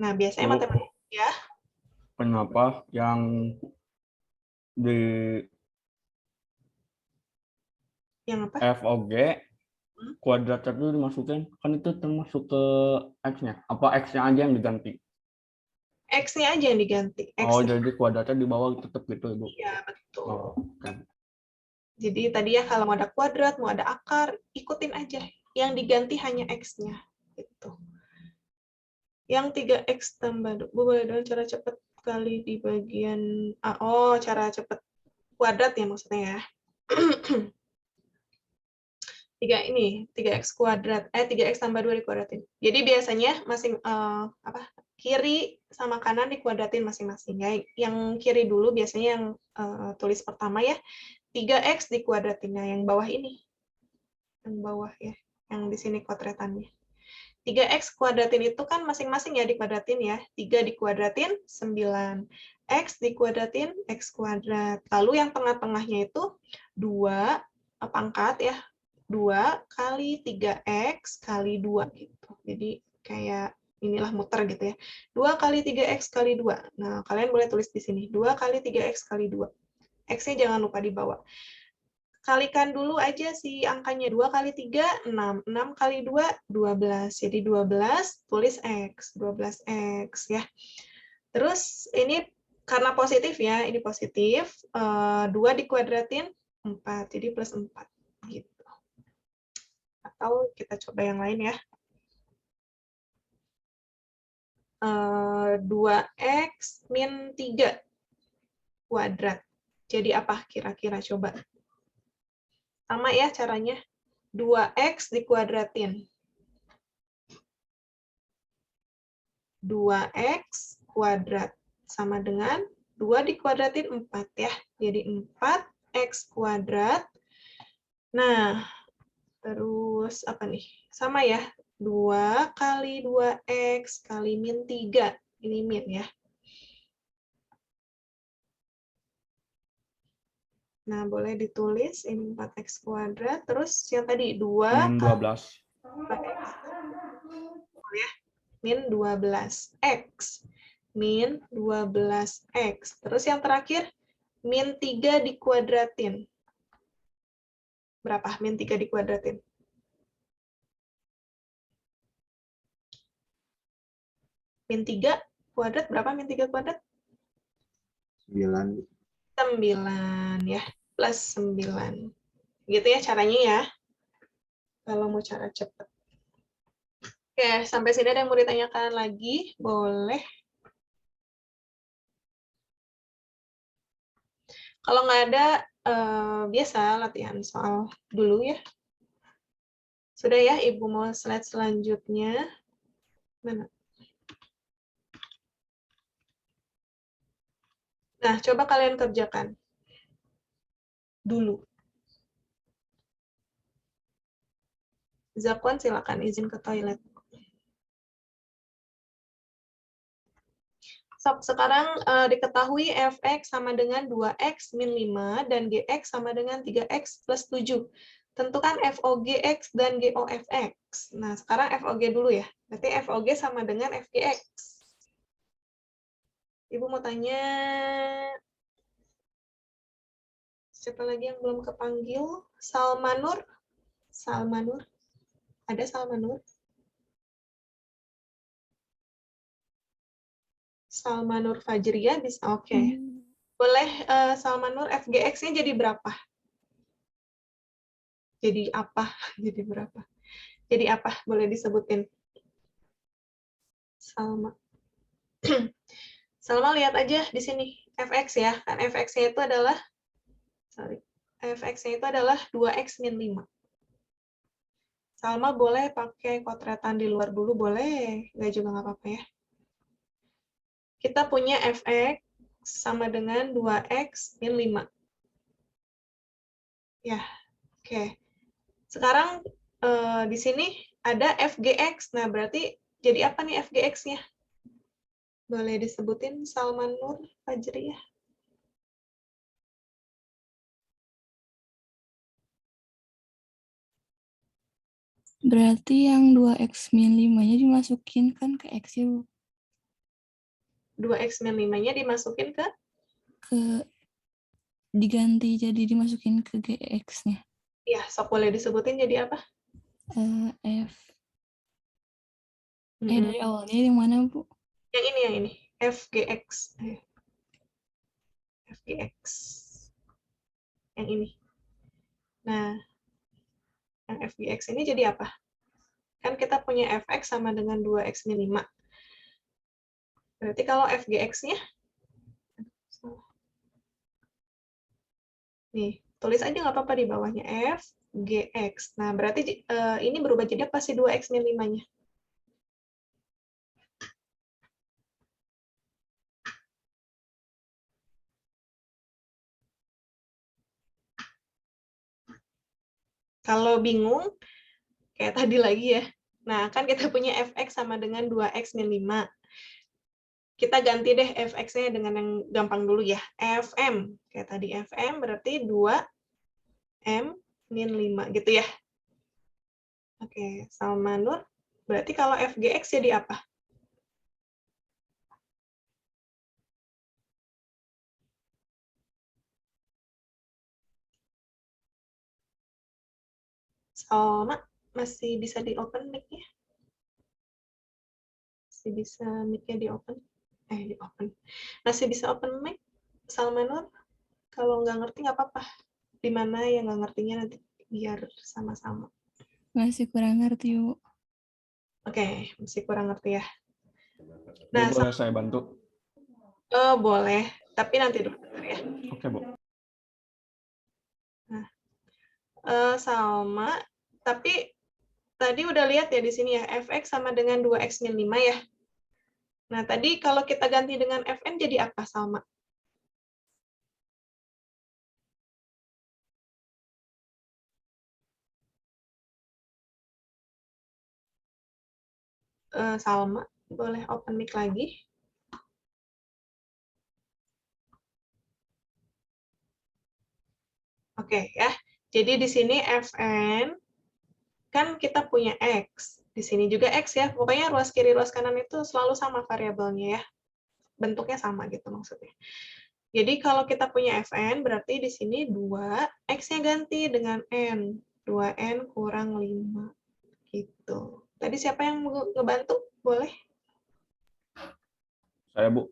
Nah, biasanya Bu, matematika ya. kenapa yang di Yang apa? FOG kuadrat itu dimasukin, kan itu termasuk ke X-nya. Apa X-nya aja yang diganti? X-nya aja yang diganti. Oh, X-nya. jadi kuadratnya di bawah tetap gitu, Ibu. Iya, betul. Oh, oke. Jadi tadi ya kalau mau ada kuadrat, mau ada akar, ikutin aja. Yang diganti hanya X-nya. Gitu. Yang 3X tambah, Bu boleh dong cara cepat kali di bagian A. Oh, cara cepat kuadrat ya maksudnya ya. 3x kuadrat, 3x tambah 2 dikuadratin. Jadi biasanya kiri sama kanan dikuadratin masing-masing ya. Yang kiri dulu biasanya yang tulis pertama ya. 3x dikuadratin. Nah, yang bawah ini. Yang bawah ya. Yang di sini kuadраtannya. 3x kuadratin itu kan masing-masing ya dikuadratin ya. 3 dikuadratin 9. X dikuadratin x kuadrat. Lalu yang tengah-tengahnya itu 2 pangkat ya. 2 kali 3x kali 2 gitu. Jadi kayak inilah muter gitu ya. 2 kali 3x kali 2. Nah, kalian boleh tulis di sini. 2 kali 3x kali 2. X-nya jangan lupa dibawa. Kalikan dulu aja si angkanya. 2 kali 3, 6. 6 kali 2, 12. Jadi 12 tulis X. 12X ya. Terus ini karena positif ya, ini positif. 2 dikuadratin 4. Jadi plus 4. Gitu. Atau kita coba yang lain ya. 2x min 3 kuadrat. Jadi apa kira-kira coba? Sama ya caranya. 2x dikuadratin. 2x kuadrat. Sama dengan 2 dikuadratin 4 ya. Jadi 4x kuadrat. Nah, terus apa nih? Sama ya. 2 kali 2x kali min 3. Ini min ya. Nah, boleh ditulis ini 4x kuadrat. Terus yang tadi 2 Min 12. Ya, min 12x. Min 12x. Terus yang terakhir, min 3 dikuadratin. Berapa min 3 dikuadratin? Min 3 kuadrat, berapa min 3 kuadrat? 9. 9 ya, plus 9. Gitu ya caranya ya. Kalau mau cara cepat. Oke, sampai sini ada yang mau ditanyakan lagi? Boleh. Kalau nggak ada, biasa latihan soal dulu ya. Sudah ya, Ibu mau slide selanjutnya. Mana? Nah, coba kalian kerjakan dulu. Zakwan, silakan izin ke toilet. Sekarang diketahui fx sama dengan 2x min 5 dan gx sama dengan 3x plus 7. Tentukan FOGX dan GOFX. Nah, sekarang FOG dulu ya. Berarti FOG sama dengan FGX. Ibu mau tanya, siapa lagi yang belum kepanggil? Salmanur? Salmanur? Ada Salmanur? Salmanur Fajria bisa, oke. Boleh Salmanur FGX-nya jadi berapa? Jadi apa? Jadi berapa? Jadi apa? Boleh disebutin. Salma. Salma lihat aja di sini fx ya. Kan fx-nya itu adalah fx-nya itu adalah 2x min 5. Salma boleh pakai kotretan di luar dulu, boleh. Nggak juga nggak apa-apa ya. Kita punya fx sama dengan 2x min 5. Ya, oke. Sekarang di sini ada fgx. Nah, berarti jadi apa nih fgx-nya? Boleh disebutin Salman Nur Fajriyah. Berarti yang 2x min 5-nya dimasukin kan ke x ya, Bu? 2x min 5-nya dimasukin ke? Diganti jadi dimasukin ke gx-nya. Ya, sok boleh disebutin jadi apa? F. Dari awalnya yang mana, Bu? Yang ini. FGX. FGX. Yang ini. Nah, yang FGX ini jadi apa? Kan kita punya fx sama dengan 2x min 5. Berarti kalau FGX-nya, nih, tulis aja nggak apa-apa di bawahnya, FGX. Nah, berarti ini berubah jadi apa sih 2x min 5-nya? Kalau bingung, kayak tadi lagi ya. Nah, kan kita punya fx sama dengan 2x min 5. Kita ganti deh fx-nya dengan yang gampang dulu ya. Fm. Kayak tadi fm berarti 2m min 5 gitu ya. Oke, Salmanur. Berarti kalau fgx jadi apa? Salma, masih bisa di open mic-nya? Masih bisa mic-nya di open? Di open. Masih bisa open mic? Salmanur? Kalau nggak ngerti nggak apa-apa. Di mana yang nggak ngertinya nanti biar sama-sama. Masih kurang ngerti, Bu. Oke, masih kurang ngerti ya. Nah, boleh saya bantu? Boleh, tapi nanti dulu ya. Oke, Bu. Nah, Salma, tapi tadi udah lihat ya di sini ya, fx sama dengan 2x min 5 ya. Nah, tadi kalau kita ganti dengan fn jadi apa, Salma? Salma, boleh open mic lagi? Oke ya, jadi di sini fn kan kita punya x, di sini juga x ya. Pokoknya ruas kiri ruas kanan itu selalu sama variabelnya ya, bentuknya sama gitu maksudnya. Jadi kalau kita punya fn berarti di sini 2 x-nya ganti dengan n, 2n kurang 5 gitu. Tadi siapa yang ngebantu? Boleh? Saya, Bu.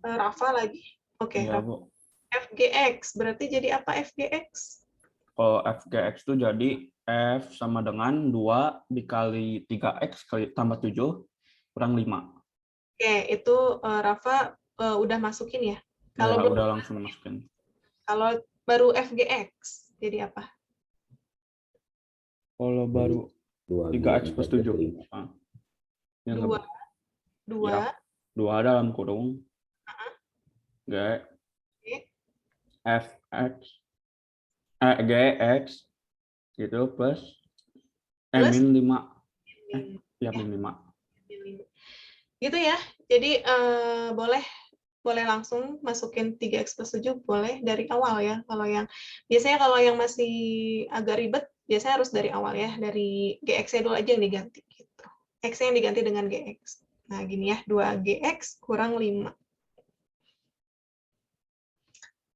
Rafa lagi. Oke, Iya, Rafa. Bu. FGX berarti jadi apa FGX? Kalau FGX itu jadi F sama dengan 2 dikali 3X kali tambah 7 kurang 5. Oke, itu Rafa udah masukin ya. Kalau Ya, belum, udah langsung masukin. kalau baru FGX jadi apa? Kalau baru 3X plus 7. Ya, Dua, ya, 2 dalam kurung G G, FX GX gitu plus plus min 5. min. Ya, min 5. Gitu ya. Jadi boleh langsung masukin 3x plus 7 boleh dari awal ya. Biasanya kalau yang masih agak ribet biasanya harus dari awal ya, dari GX-nya dulu aja yang diganti gitu. X-nya yang diganti dengan GX. Nah, gini ya, 2GX kurang 5.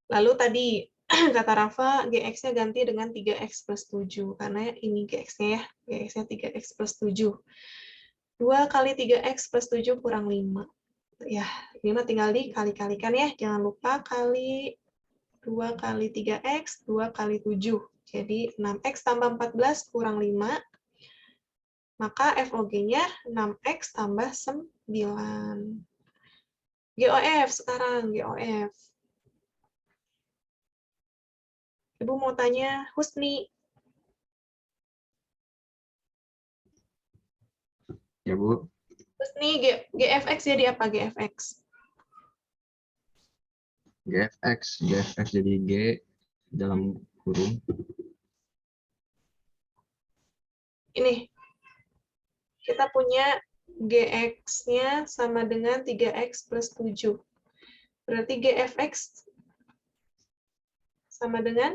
Lalu tadi kata Rafa, GX-nya ganti dengan 3x plus 7 karena ini GX-nya ya, GX-nya 3x plus 7. 2 kali 3x plus 7 kurang 5. Ya, ini mah tinggal dikali-kalikan ya. Jangan lupa kali 2 kali 3x, 2 kali 7. Jadi 6x tambah 14 kurang 5. Maka FOG-nya 6x tambah 9. GOF sekarang, GOF. Ibu mau tanya Husni. Ya, Bu. Husni, GFX jadi apa GFX? GFX jadi G dalam kurung. Ini, kita punya GX-nya sama dengan 3x plus 7. Berarti GFX sama dengan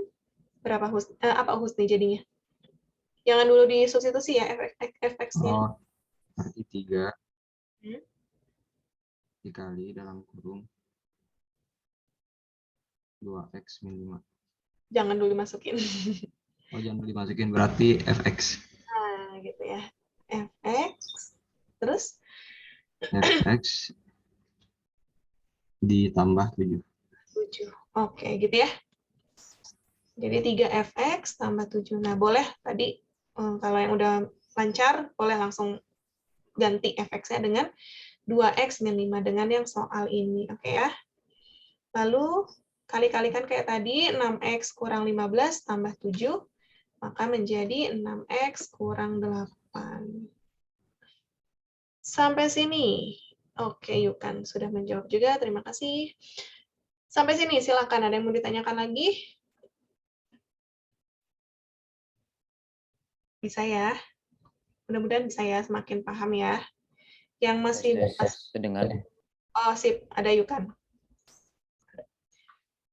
berapa apa Husni jadinya? Jangan dulu disubstitusi ya FX-nya. Oh, berarti 3 Hmm? dikali dalam kurung 2x min 5. Jangan dulu masukin. Oh, jangan dimasukin, berarti FX. Nah, gitu ya. FX. Terus? FX ditambah 7. 7. Oke, gitu ya. Jadi 3fx tambah 7. Nah, boleh tadi kalau yang udah lancar, boleh langsung ganti fx-nya dengan 2x min 5 dengan yang soal ini. Oke ya. Lalu kali-kalikan kayak tadi, 6x kurang 15 tambah 7, maka menjadi 6x kurang 8. Sampai sini. Oke, Yukan sudah menjawab juga. Terima kasih. Sampai sini, silakan. Ada yang mau ditanyakan lagi? Bisa ya? Mudah-mudahan bisa ya, semakin paham ya. Yang masih... Terdengar. Oh, sip. Ada Yukan.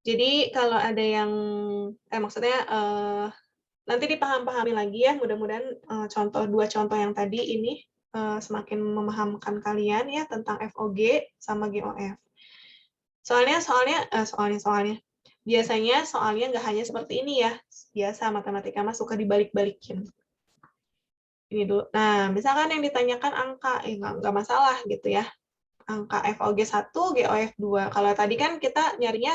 Jadi kalau ada yang... maksudnya... nanti dipaham-pahami lagi ya, mudah-mudahan dua contoh yang tadi ini semakin memahamkan kalian ya tentang FOG sama GOF. Soalnya biasanya soalnya nggak hanya seperti ini ya, biasa matematika mah suka dibalik-balikin. Ini dulu. Nah, misalkan yang ditanyakan angka, nggak masalah gitu ya. Angka FOG 1, GOF 2. Kalau tadi kan kita nyarinya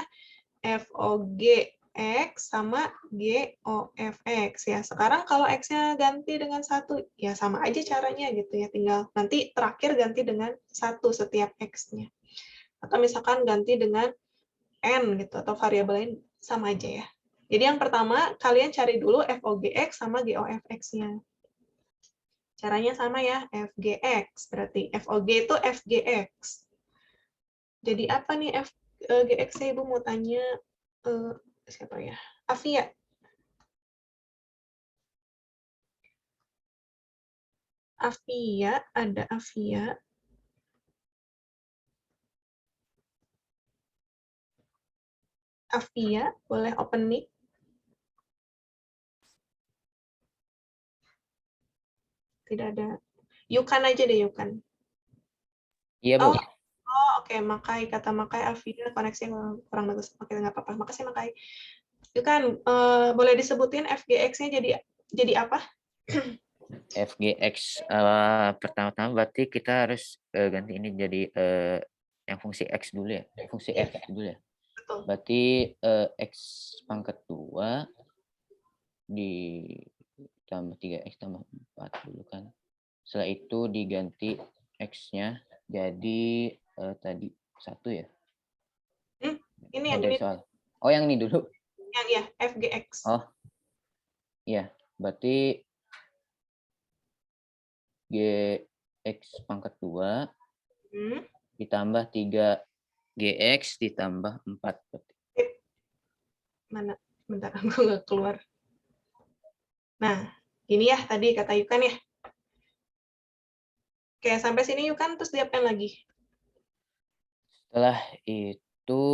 FOG X sama GOFX ya. Sekarang kalau X-nya ganti dengan 1, ya sama aja caranya gitu ya. Tinggal nanti terakhir ganti dengan 1 setiap X-nya. Atau misalkan ganti dengan N gitu, atau variabel lain sama aja ya. Jadi yang pertama, kalian cari dulu FOGX sama GOFX-nya. Caranya sama ya, FGX. Berarti FOG itu FGX. Jadi apa nih FGX-nya? Ibu mau tanya siapa ya? Afia. Afia, ada Afia. Afia, boleh open mic? Tidak ada. Yukan aja deh, Yukan. Iya, Bu. Oh, oke. Makai, kata Makai, Afia, koneksinya kurang bagus. Oke, nggak apa-apa. Makasih, Makai. Yukan, boleh disebutin FGX-nya jadi apa? FGX pertama-tama berarti kita harus ganti ini jadi yang fungsi X dulu ya. Fungsi Iya. X dulu ya. Betul. Berarti X pangkat 2 ditambah 3X tambah 4 dulu kan. Setelah itu diganti X-nya jadi tadi 1 ya. Ini Oh, yang dari ini, soal. Oh, yang ini dulu. yang ya, FGX. Oh. Iya, berarti GX pangkat 2 ditambah 3GX ditambah 4. Berarti. Mana? Bentar, aku nggak keluar. Nah, ini ya tadi kata Yukan ya. Oke, sampai sini Yukan, terus diapain lagi? Setelah itu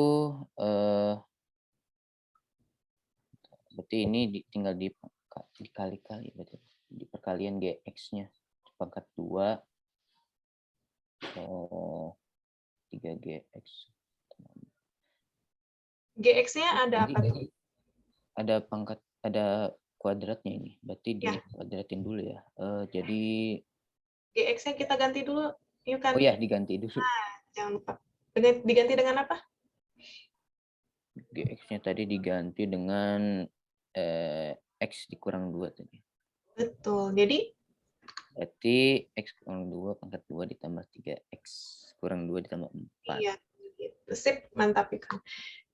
berarti ini tinggal dikali-kali berarti di perkalian GX-nya pangkat 2 3GX. GX-nya ada apa tuh? Ada pangkat, ada kuadratnya ini. Berarti Ya. dikuadratin dulu ya. Jadi GX-nya kita ganti dulu, Yukan. oh ya, diganti dulu. Jangan lupa. Diganti dengan apa? GX-nya tadi diganti dengan X dikurang 2 tadi. Betul. Jadi Berarti X kurang 2 pangkat 2 ditambah 3X kurang 2 ditambah 4. iya, gitu. Sip, mantap Yukan.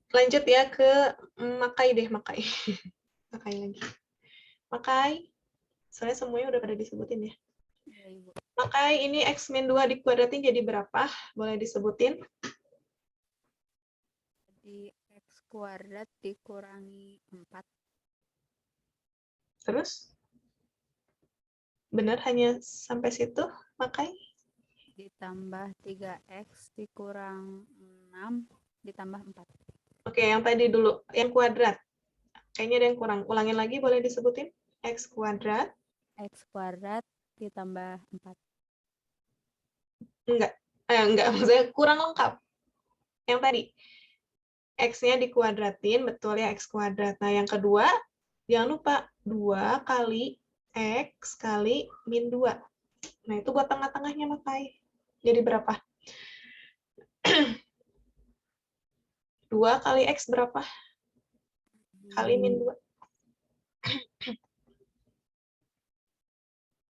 Lanjut ya ke Makai deh, Makai. Makai lagi. Makai. Soalnya semuanya udah pada disebutin ya. Makai, ini X min 2 dikuadratin jadi berapa? Boleh disebutin? Jadi X kuadrat dikurangi 4. Terus? Benar hanya sampai situ, Makai? Ditambah 3X dikurang 6 ditambah 4. Oke, yang tadi dulu, yang kuadrat. Kayaknya ada yang kurang. Ulangin lagi, boleh disebutin? X kuadrat. X kuadrat ditambah 4. Enggak, maksudnya kurang lengkap. Yang tadi, X-nya dikuadratin, betul ya, X kuadrat. Nah, yang kedua, jangan lupa, 2 kali X kali min 2. Nah, itu buat tengah-tengahnya, Makai. Jadi berapa? 2 kali X berapa? Kali min 2.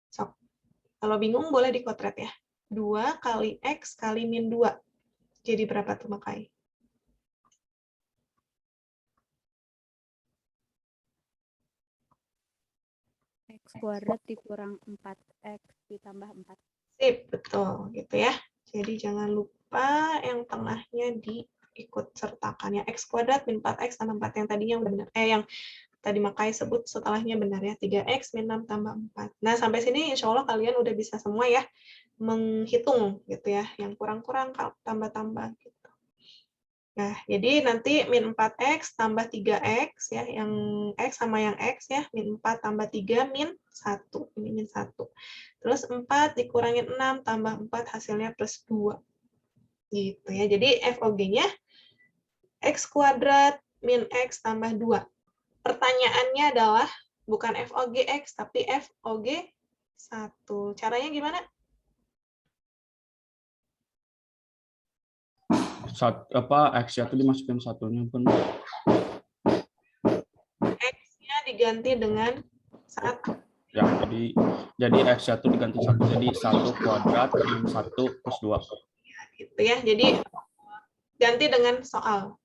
Sok. Kalau bingung, boleh dikotret ya. 2 kali X kali min 2. Jadi berapa tuh, Makai? X kuadrat dikurang 4X ditambah 4. Sip, betul. Gitu ya. Jadi jangan lupa yang tengahnya diikut sertakan ya. X kuadrat min 4X tambah 4. Yang tadinya udah benar. Yang tadi Makai sebut setelahnya benar ya. 3X min 6 tambah 4. Nah, sampai sini insya Allah kalian udah bisa semua ya menghitung gitu ya. Yang kurang-kurang tambah-tambah gitu. Nah, jadi nanti min 4X tambah 3X ya, yang X sama yang X ya, min 4 tambah 3 min 1, ini min 1. Terus 4 dikurangin 6 tambah 4 hasilnya plus 2. Gitu ya. Jadi FOG-nya X kuadrat min X tambah 2. Pertanyaannya adalah bukan FOGX tapi FOG 1. Caranya gimana? X-nya itu dimasukin satunya pun. X-nya diganti dengan 1. Ya, jadi X-nya itu diganti 1. Jadi 1 kuadrat min 1 plus 2. Gitu ya. Jadi ganti dengan soal.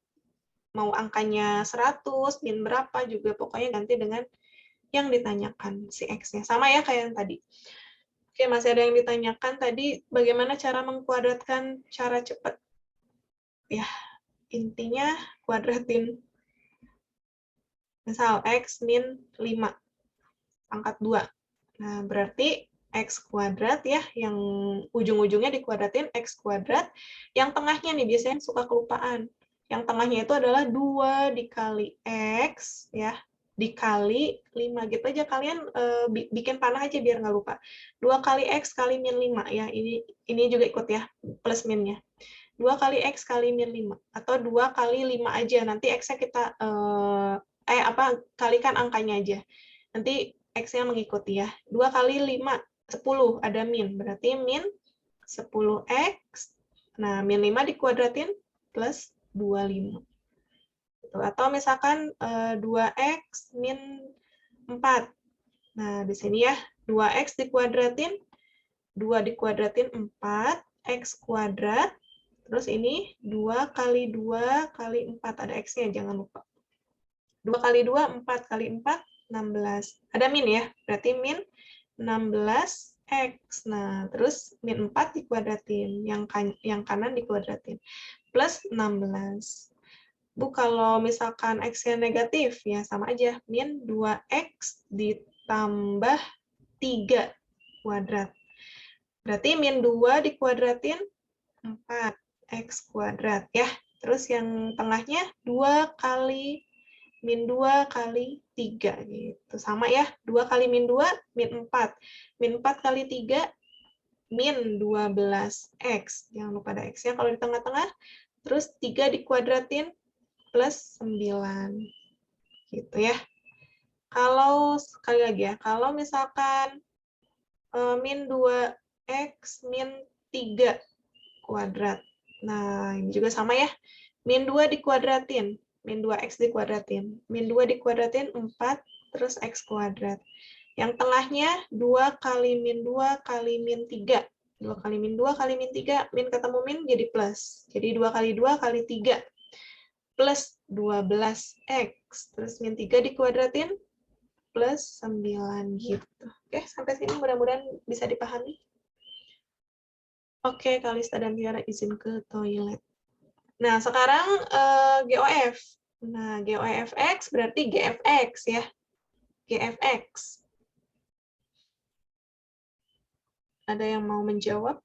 Mau angkanya 100, min berapa juga pokoknya ganti dengan yang ditanyakan si X-nya. Sama ya kayak yang tadi. Oke, masih ada yang ditanyakan tadi bagaimana cara mengkuadratkan cara cepat. Ya, intinya kuadratin. Misal X min 5 pangkat 2. Nah, berarti X kuadrat ya, yang ujung-ujungnya dikuadratin X kuadrat. Yang tengahnya nih, biasanya suka kelupaan. Yang tengahnya itu adalah 2 dikali X, ya, dikali 5. Gitu aja, kalian bikin panah aja biar nggak lupa. 2 kali X kali min 5, ya, ini juga ikut ya, plus minnya. 2 kali X kali min 5. Atau 2 kali 5 aja, nanti X-nya kita, kalikan angkanya aja. Nanti X-nya mengikuti ya. 2 kali 5, 10, ada min. Berarti min 10X Nah, min 5 dikuadratin plus 25. Gitu. Atau misalkan 2x min 4. Nah, di sini ya, 2x dikuadratin, 2 dikuadratin 4, x kuadrat, terus ini 2 kali 2 kali 4, ada x-nya, jangan lupa. 2 kali 2, 4 kali 4, 16. Ada min ya, berarti min 16x. Nah, terus min 4 dikuadratin, yang kanan dikuadratin. Plus 16. Bu, kalau misalkan x-nya negatif, ya sama aja. Min 2x ditambah 3 kuadrat. Berarti min 2 dikuadratin 4x kuadrat ya. Terus yang tengahnya 2 kali min 2 kali 3 gitu. Sama ya, 2 kali min 2 min 4. Min 4 kali 3 min 12x. Jangan lupa ada x-nya kalau di tengah-tengah. Terus 3 dikuadratin plus 9. Gitu ya. Kalau sekali lagi ya, kalau misalkan min 2x min 3 kuadrat. Nah, ini juga sama ya. Min 2 dikuadratin, min 2x dikuadratin. Min 2 dikuadratin 4, terus x kuadrat. Yang tengahnya 2 kali min 2 kali min 3. 2 kali min 2 kali min 3, min ketemu min jadi plus. Jadi 2 kali 2 kali 3. Plus 12x. Terus min 3 dikuadratin, plus 9 gitu. Oke, sampai sini mudah-mudahan bisa dipahami. Oke, Kalista dan Tiara izin ke toilet. Nah, sekarang GOF. Nah, GOFX berarti GFX ya. GFX. Ada yang mau menjawab?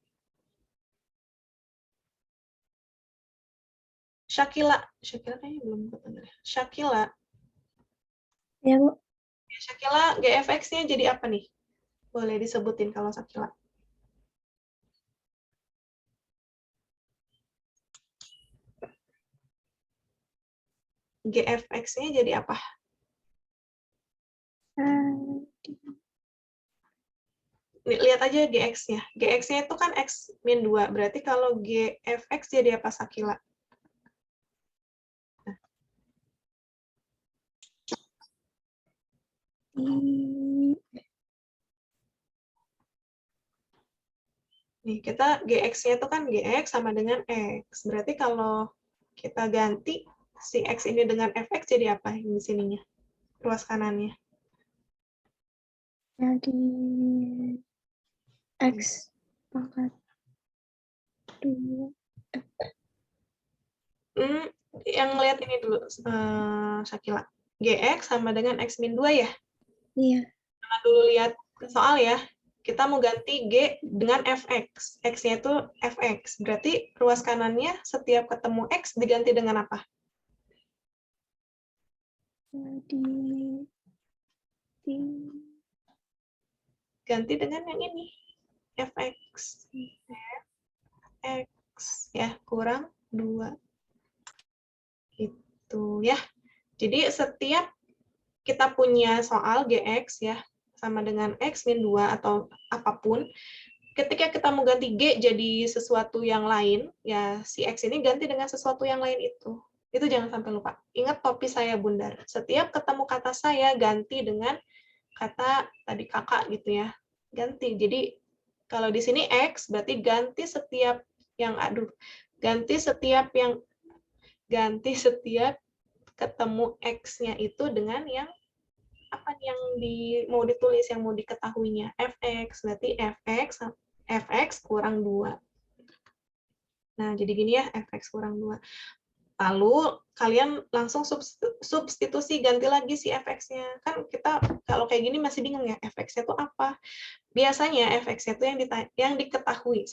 Syakila. Syakila kayaknya belum ketemu. Syakila. Ya, Bu. Syakila, GFX-nya jadi apa nih? Boleh disebutin kalau Syakila. GFX-nya jadi apa? Lihat aja GX-nya. GX-nya itu kan X min 2. Berarti kalau GFX jadi apa, Syakila? Nih, kita GX-nya itu kan GX sama dengan X. Berarti kalau kita ganti si X ini dengan FX jadi apa di sininya? Ruas kanannya. Jadi X pangkat 2. Yang lihat ini dulu, Syakila. GX sama dengan X min 2 ya? Iya. Jangan dulu lihat ke soal ya. Kita mau ganti G dengan Fx. X-nya itu Fx. Berarti ruas kanannya setiap ketemu X diganti dengan apa? Ganti dengan yang ini. Fx. X ya, kurang 2. Gitu ya. Jadi setiap kita punya soal GX ya, sama dengan X min 2 atau apapun, ketika kita mau ganti G jadi sesuatu yang lain, ya si X ini ganti dengan sesuatu yang lain itu. Itu jangan sampai lupa. Ingat topi saya bundar. Setiap ketemu kata saya, ganti dengan kata tadi kakak gitu ya. Ganti. Jadi kalau di sini X, berarti ganti setiap ketemu X-nya itu dengan yang apa yang mau ditulis, yang mau diketahuinya. Fx, berarti Fx kurang 2. Nah, jadi gini ya, Fx kurang 2. Lalu, kalian langsung substitusi, ganti lagi si Fx-nya. Kan kita, kalau kayak gini masih bingung ya, Fx-nya itu apa? Biasanya Fx-nya itu yang diketahui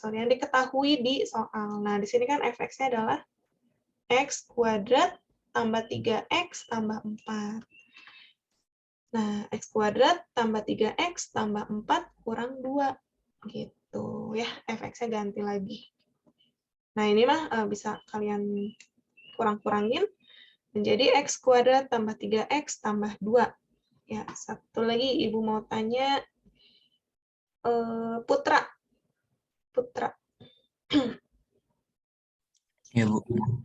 di soal. Nah, di sini kan Fx-nya adalah X kuadrat tambah 3X tambah 4. Nah, X kuadrat tambah 3X tambah 4 kurang 2. Gitu ya, Fx-nya ganti lagi. Nah, ini mah bisa kalian kurang-kurangin menjadi X kuadrat tambah 3X tambah 2. Ya, satu lagi Ibu mau tanya Putra. Ya, Bu.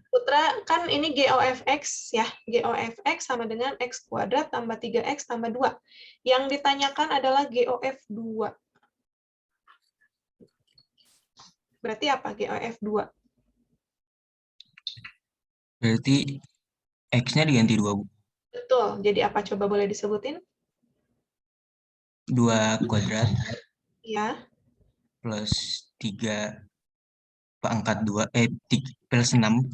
Putra, kan ini GOFX ya. GOFX sama dengan X kuadrat tambah 3X tambah 2. Yang ditanyakan adalah GOF2. Berarti apa GOF2? Berarti X-nya diganti 2, Bu. Betul. Jadi apa? Coba boleh disebutin? 2 kuadrat Ya. plus 3 pangkat 2, plus 6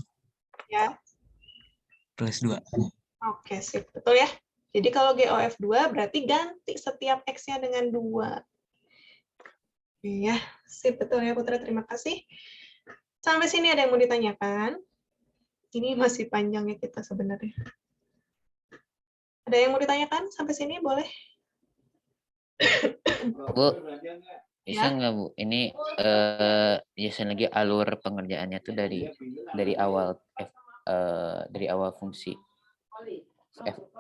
Ya. plus 2. Oke, sip. Betul ya. Jadi kalau GOF2 berarti ganti setiap X-nya dengan 2. Iya, sip. Betul ya, Putra. Terima kasih. Sampai sini ada yang mau ditanyakan? Ini masih panjang ya kita sebenarnya. Ada yang mau ditanyakan sampai sini? Boleh? Bu, bisa Ya. nggak Bu? Ini biasanya lagi alur pengerjaannya tuh dari awal dari awal fungsi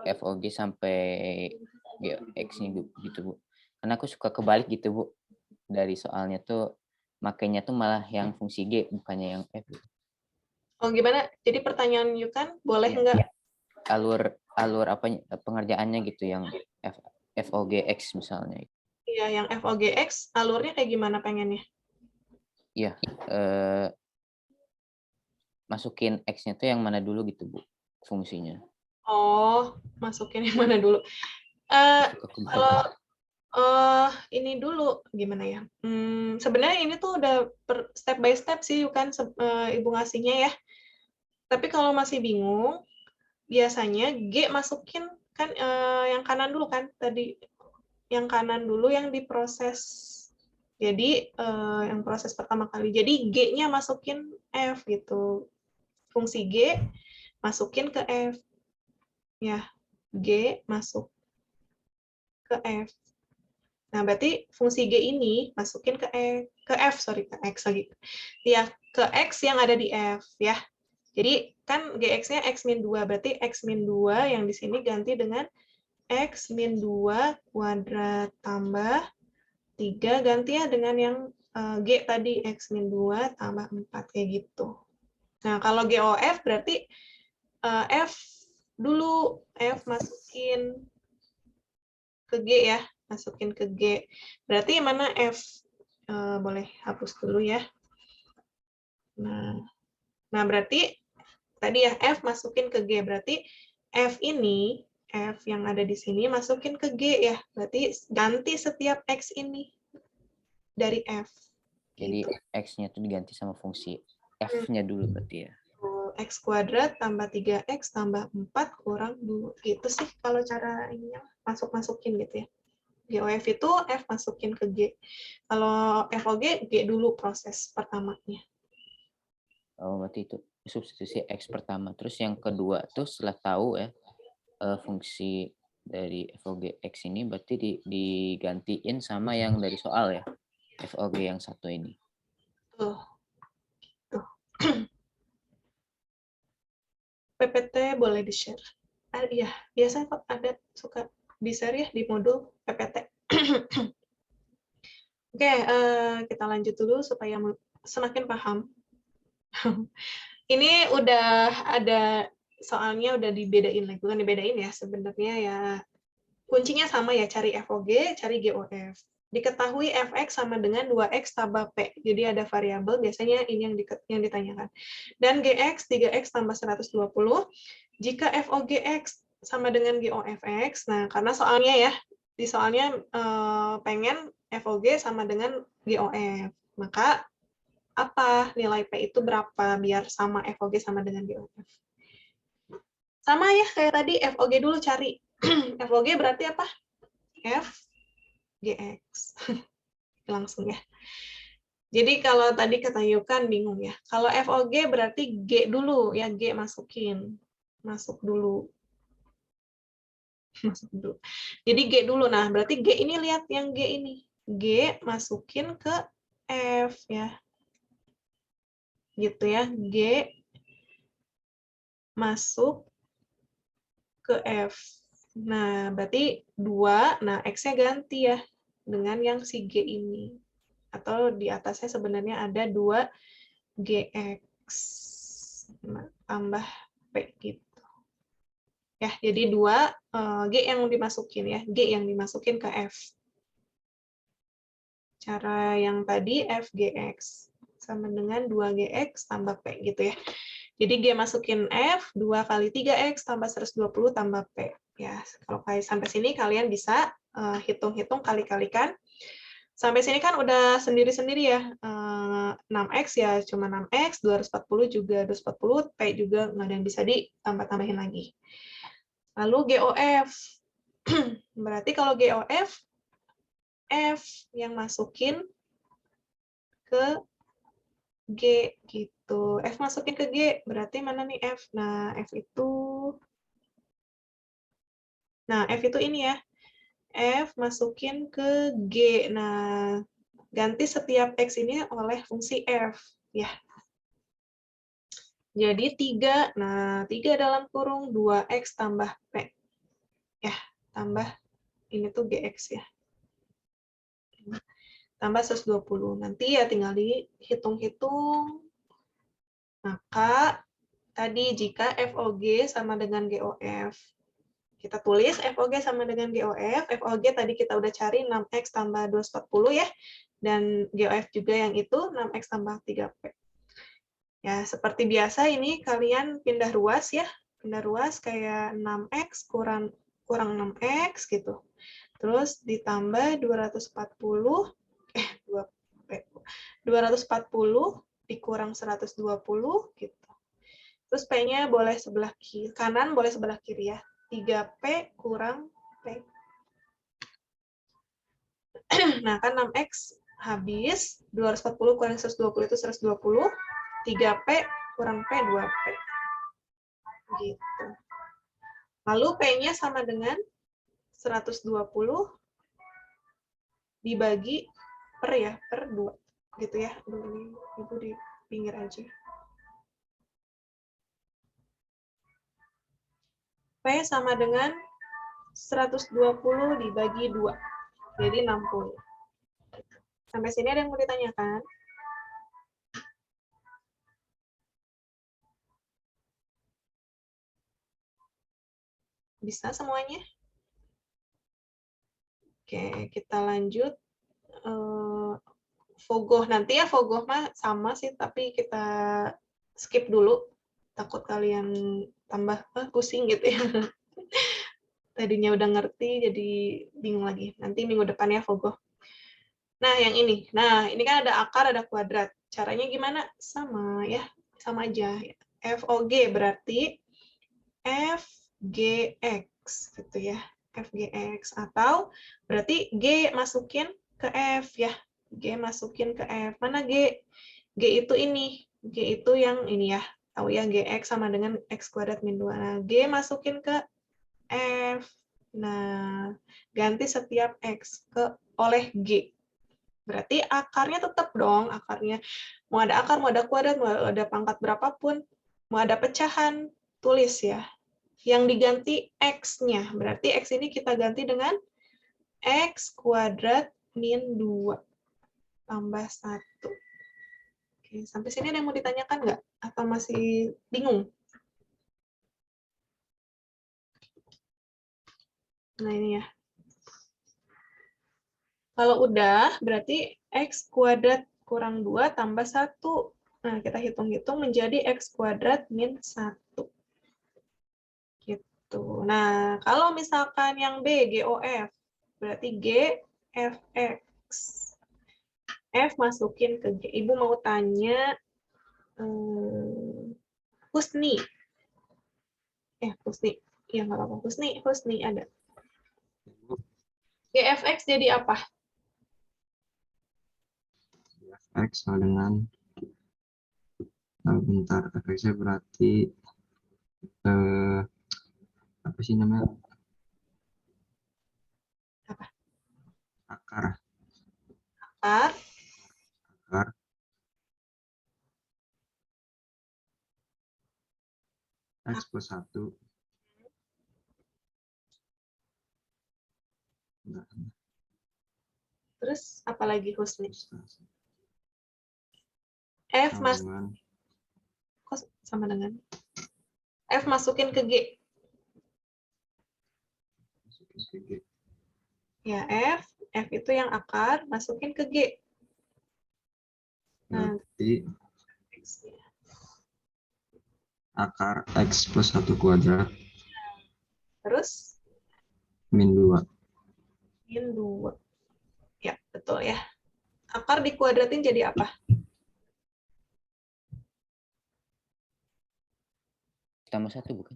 FOG sampai GX-nya gitu, Bu. Karena aku suka kebalik gitu, Bu. Dari soalnya tuh makanya tuh malah yang fungsi G bukannya yang F. Oh, gimana? Jadi pertanyaan Yukan, boleh Iya. nggak? Alur apa pengerjaannya gitu yang FOGX misalnya. Iya, yang FOGX, alurnya kayak gimana pengennya? Iya, masukin X-nya tuh yang mana dulu gitu, Bu, fungsinya. Oh, masukin yang mana dulu? Kalau ini dulu, gimana ya? Sebenarnya ini tuh udah step by step sih, Yukan, Ibu ngasihnya ya. Tapi kalau masih bingung, biasanya G masukin kan yang kanan dulu kan tadi, yang kanan dulu yang diproses. Jadi yang proses pertama kali. Jadi G-nya masukin F gitu. Fungsi G masukin ke F. Ya, G masuk ke F. Nah, berarti fungsi G ini masukin ke X lagi. Ya, ke X yang ada di F ya. Jadi kan GX-nya X-2, berarti X-2 yang di sini ganti dengan X-2 kuadrat tambah 3 ganti ya dengan yang G tadi X-2 tambah 4 kayak gitu. Nah, kalau GOF berarti F dulu, F masukin ke G ya, masukin ke G. Berarti mana F? Boleh hapus dulu ya. Nah, berarti tadi ya F masukin ke G, berarti F ini, F yang ada di sini masukin ke G ya, berarti ganti setiap X ini dari F. Jadi X-nya tuh diganti sama fungsi F-nya dulu berarti ya. X kuadrat tambah 3X tambah 4 kurang 2. Gitu sih kalau cara ini masuk-masukin gitu ya. GOF itu F masukin ke G. Kalau FOG, G dulu proses pertamanya. Oh, berarti itu substitusi X pertama. Terus yang kedua tuh setelah tahu ya fungsi dari FOG X ini berarti digantiin sama yang dari soal ya. FOG yang satu ini. Tuh. PPT boleh di-share. Iya, biasanya kok ada suka di-share ya di modul PPT. Oke, kita lanjut dulu supaya semakin paham. Ini udah ada soalnya udah dibedain lagi, bukan dibedain ya sebenarnya ya. Kuncinya sama ya, cari FOG, cari GOF. Diketahui Fx sama dengan 2x tambah P. Jadi ada variabel, biasanya ini yang ditanyakan. Dan Gx 3x tambah 120. Jika FOGX sama dengan GOFX, nah karena soalnya ya, di soalnya pengen FOG sama dengan GOF. Maka apa nilai P itu berapa biar sama FOG sama dengan GOF? Sama ya kayak tadi, FOG dulu cari. FOG berarti apa? F GX. Langsung ya. Jadi kalau tadi kata Yukan bingung ya. Kalau FOG berarti G dulu ya, G masukin. Masuk dulu. Masuk dulu. Jadi G dulu. Nah, berarti G ini lihat yang G ini. G masukin ke F ya. Gitu ya. G masuk ke F. Nah, berarti 2, nah X-nya ganti ya dengan yang si G ini. Atau di atasnya sebenarnya ada 2 GX. tambah P gitu. Ya, jadi 2 G yang dimasukin ya, G yang dimasukin ke F. Cara yang tadi FGX sama dengan 2GX tambah P gitu ya. Jadi G masukin F, 2 kali 3X tambah 120 tambah P. Ya, kalau kayak sampai sini kalian bisa hitung-hitung kali-kalikan. Sampai sini kan udah sendiri-sendiri ya. 6X ya cuma 6X, 240 juga 240, P juga nggak ada yang bisa ditambah-tambahin lagi. Lalu GOF. Berarti kalau GOF, F yang masukin ke G gitu. F masukin ke G, berarti mana nih F? Nah, F itu ini ya. F masukin ke G. Nah, ganti setiap X ini oleh fungsi F ya. Jadi 3, nah 3 dalam kurung 2X tambah P. Ya, tambah ini tuh GX ya. Tambah 120. Nanti ya tinggal dihitung-hitung. Maka tadi jika FOG sama dengan GOF. Kita tulis FOG sama dengan GOF. FOG tadi kita udah cari 6X tambah 240 ya. Dan GOF juga yang itu 6X tambah 3P. Ya, seperti biasa ini kalian pindah ruas ya. Pindah ruas kayak 6X kurang 6X gitu. Terus ditambah 240 dikurang 120 gitu. Terus P-nya boleh sebelah kiri, kanan boleh sebelah kiri ya. 3P kurang P. Nah, kan 6X habis, 240 kurang 120 itu 120, 3P kurang P, 2P. Gitu. Lalu P-nya sama dengan 120 dibagi per 2. Gitu ya. Ini Ibu di pinggir aja. P sama dengan 120 dibagi 2. Jadi 60. Sampai sini ada yang mau ditanyakan? Bisa semuanya? Oke, kita lanjut. Fogoh. Nanti ya Fogoh mah sama sih, tapi kita skip dulu. Takut kalian tambah pusing gitu ya. Tadinya udah ngerti, jadi bingung lagi. Nanti minggu depan ya Fogoh. Nah, yang ini. Nah, ini kan ada akar, ada kuadrat. Caranya gimana? Sama ya. Sama aja. FOG berarti FGX gitu ya. FGX atau berarti G masukin ke F ya. G masukin ke F. Mana G? G itu ini. G itu yang ini ya. Tahu ya GX sama dengan X kuadrat min 2. Nah, G masukin ke F. Nah, ganti setiap X oleh G. Berarti akarnya tetap dong. Akarnya mau ada akar, mau ada kuadrat, mau ada pangkat berapapun, mau ada pecahan, tulis ya. Yang diganti X-nya. Berarti X ini kita ganti dengan X kuadrat min 2 tambah 1. Oke, sampai sini ada yang mau ditanyakan nggak? Atau masih bingung? Nah, ini ya. Kalau udah, berarti X kuadrat kurang 2 tambah 1. Nah, kita hitung-hitung menjadi X kuadrat min 1. Gitu. Nah, kalau misalkan yang B, GOF, berarti G, FX. F masukin ke G. Ibu mau tanya, Husni. Husni. Ya, nggak apa-apa. Husni ada. GFX jadi apa? X sama dengan bentar, FX-nya berarti apa sih namanya? Apa? Akar. X plus 1. Enggak. Terus apa lagi Husni? F mas sama dengan F masukin ke G. Ya, F itu yang akar, masukin ke G. Nah, Berarti akar X plus 1 kuadrat terus min 2. min 2. Ya, betul ya. Akar dikuadratin jadi apa? Tambah 1 bukan?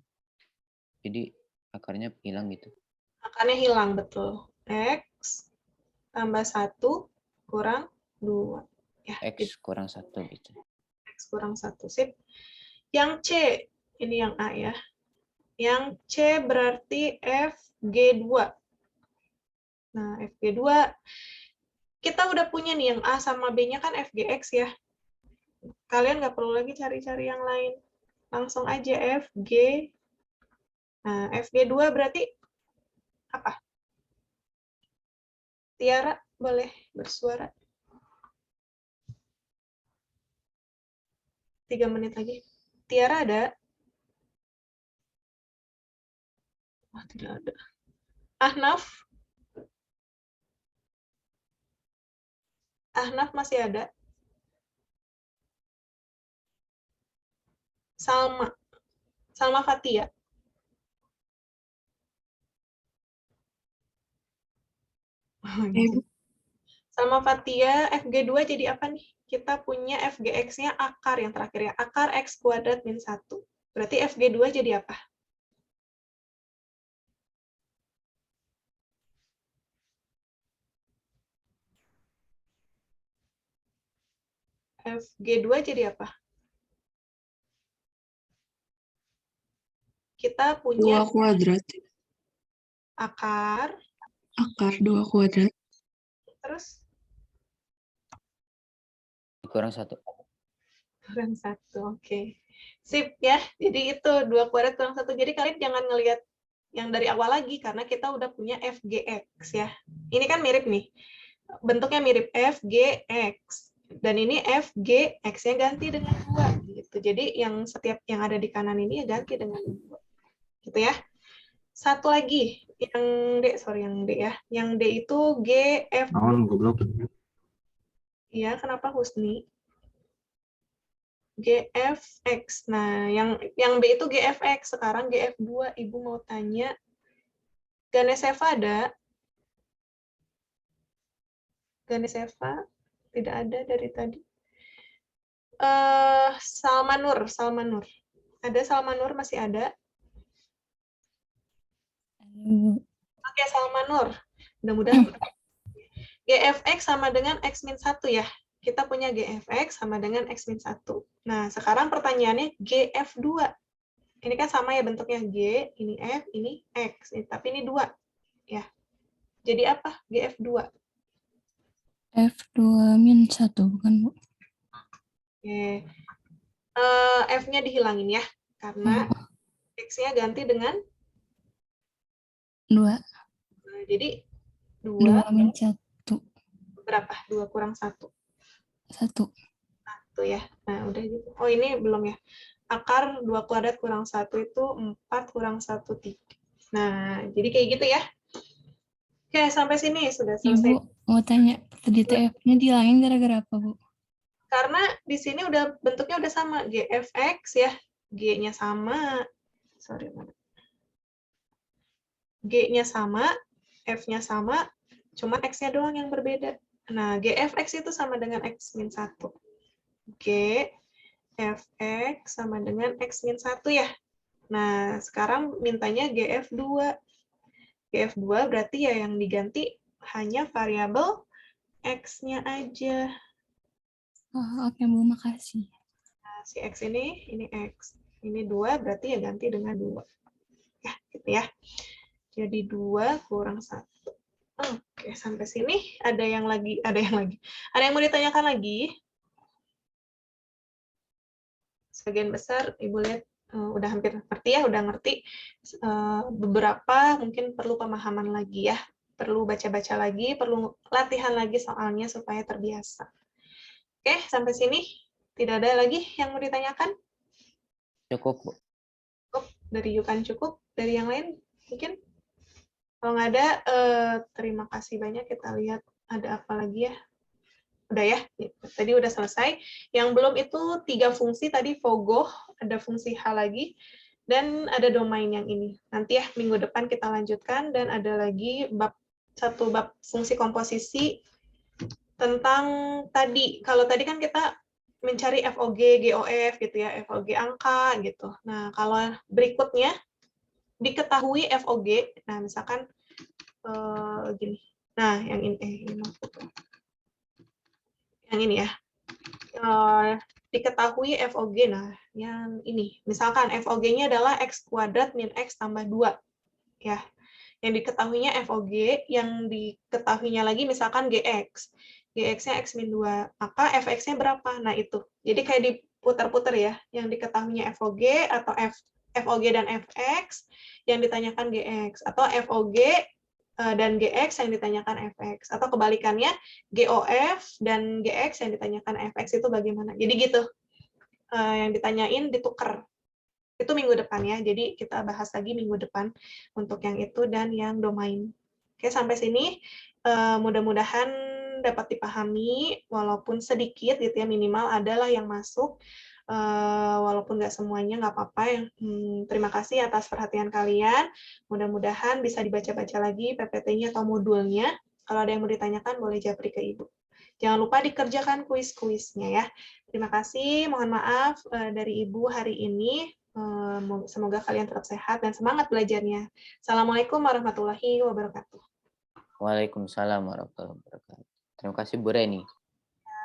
Jadi akarnya hilang gitu. Akarnya hilang, betul. X tambah 1 kurang 2. Ya, X kurang 1 gitu. X kurang 1. Sip. Yang C, ini yang A ya. Yang C berarti FG2. Nah, FG2, kita udah punya nih yang A sama B-nya kan FGX ya. Kalian nggak perlu lagi cari-cari yang lain. Langsung aja FG. Nah, FG2 berarti apa? Tiara, boleh bersuara. 3 menit lagi. Tiara ada? Oh, tidak ada. Ahnaf? Ahnaf masih ada? Salma? Salma Fatia? Salma Fatia, FG2 jadi apa nih? Kita punya FGX-nya akar yang terakhir ya. Akar X kuadrat min 1. Berarti FG2 jadi apa? FG2 jadi apa? Kita punya 2 kuadrat. akar. Akar 2 kuadrat. Terus? Kurang 1. Kurang 1, oke. Sip ya, jadi itu 2 kuadrat kurang 1. Jadi kalian jangan ngelihat yang dari awal lagi, karena kita udah punya FGX ya. Ini kan mirip nih, bentuknya mirip FGX. Dan ini FGX-nya ganti dengan 2. Gitu. Jadi yang setiap yang ada di kanan ini ya ganti dengan 2. Gitu ya. Satu lagi, yang D ya. Yang D itu GF. Goblok. Iya, kenapa Husni? GFX. Nah, yang B itu GFX, sekarang GF2. Ibu mau tanya, Ganeseva ada? Ganeseva? Tidak ada dari tadi. Salmanur. Ada Salmanur, masih ada? Oke, Salmanur. Mudah-mudahan. GFX sama dengan X-1 ya. Kita punya GFX sama dengan X-1. Nah, sekarang pertanyaannya GF2. Ini kan sama ya bentuknya G, ini F, ini X. Tapi ini 2. Ya. Jadi apa GF2? F2 min 1, bukan, Bu? Oke. F-nya dihilangin ya. Karena X-nya ganti dengan 2. Nah, jadi 2 min 1. Berapa? 2 kurang 1. 1. 1 ya. Nah, udah gitu. Oh, ini belum ya. Akar 2 kuadrat kurang 1 itu 4 kurang 1, 3. Nah, jadi kayak gitu ya. Oke, sampai sini sudah selesai. Ibu, mau tanya, tadi TF-nya dihilangin gara-gara apa, Bu? Karena di sini udah bentuknya udah sama. GFX ya. G-nya sama. Sorry, mana? G-nya sama, F-nya sama, cuma X-nya doang yang berbeda. Nah, GFX itu sama dengan X-1. GFX sama dengan X-1 ya. Nah, sekarang mintanya GF2. GF2 berarti ya yang diganti hanya variabel X-nya aja. Oh, oke, Bu, makasih. Nah, si X ini X. Ini 2, berarti ya ganti dengan 2. Ya, gitu ya. Jadi 2 kurang 1. Oke, sampai sini ada yang mau ditanyakan lagi? Sebagian besar Ibu lihat udah hampir ngerti ya, udah ngerti. Beberapa mungkin perlu pemahaman lagi ya, perlu baca-baca lagi, perlu latihan lagi soalnya supaya terbiasa. Oke, sampai sini tidak ada lagi yang mau ditanyakan? Cukup, Bu. Cukup. Dari Yukan cukup. Dari yang lain mungkin? Kalau nggak ada, terima kasih banyak. Kita lihat ada apa lagi ya. Udah ya, tadi udah selesai. Yang belum itu 3 fungsi tadi Fogo, ada fungsi H lagi, dan ada domain yang ini. Nanti ya, minggu depan kita lanjutkan, dan ada lagi satu bab fungsi komposisi tentang tadi. Kalau tadi kan kita mencari FOG, GOF gitu ya, FOG angka gitu. Nah, kalau berikutnya diketahui FOG, nah misalkan gini. Nah, yang ini ini maksudnya. Yang ini ya. Diketahui FOG, nah yang ini. Misalkan FOG-nya adalah X kuadrat min X tambah 2. Ya. Yang diketahuinya FOG, yang diketahuinya lagi misalkan GX. GX-nya X min 2. Maka FX-nya berapa? Nah, itu. Jadi kayak diputar-putar ya. Yang diketahuinya FOG atau FOG dan FX yang ditanyakan GX. Atau FOG dan GX yang ditanyakan FX. Atau kebalikannya, GOF dan GX yang ditanyakan FX itu bagaimana. Jadi gitu. Yang ditanyain ditukar. Itu minggu depan ya. Jadi kita bahas lagi minggu depan untuk yang itu dan yang domain. Oke, sampai sini mudah-mudahan dapat dipahami walaupun sedikit gitu ya, minimal adalah yang masuk. Walaupun nggak semuanya, nggak apa-apa. Terima kasih atas perhatian kalian. Mudah-mudahan bisa dibaca-baca lagi PPT-nya atau modulnya. Kalau ada yang mau ditanyakan, boleh japri ke Ibu. Jangan lupa dikerjakan kuis-kuisnya ya. Terima kasih. Mohon maaf dari Ibu hari ini. Semoga kalian tetap sehat dan semangat belajarnya. Assalamualaikum warahmatullahi wabarakatuh. Waalaikumsalam warahmatullahi wabarakatuh. Terima kasih Bu Reni.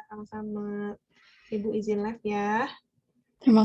Sama-sama. Ibu izin live ya. Terima kasih.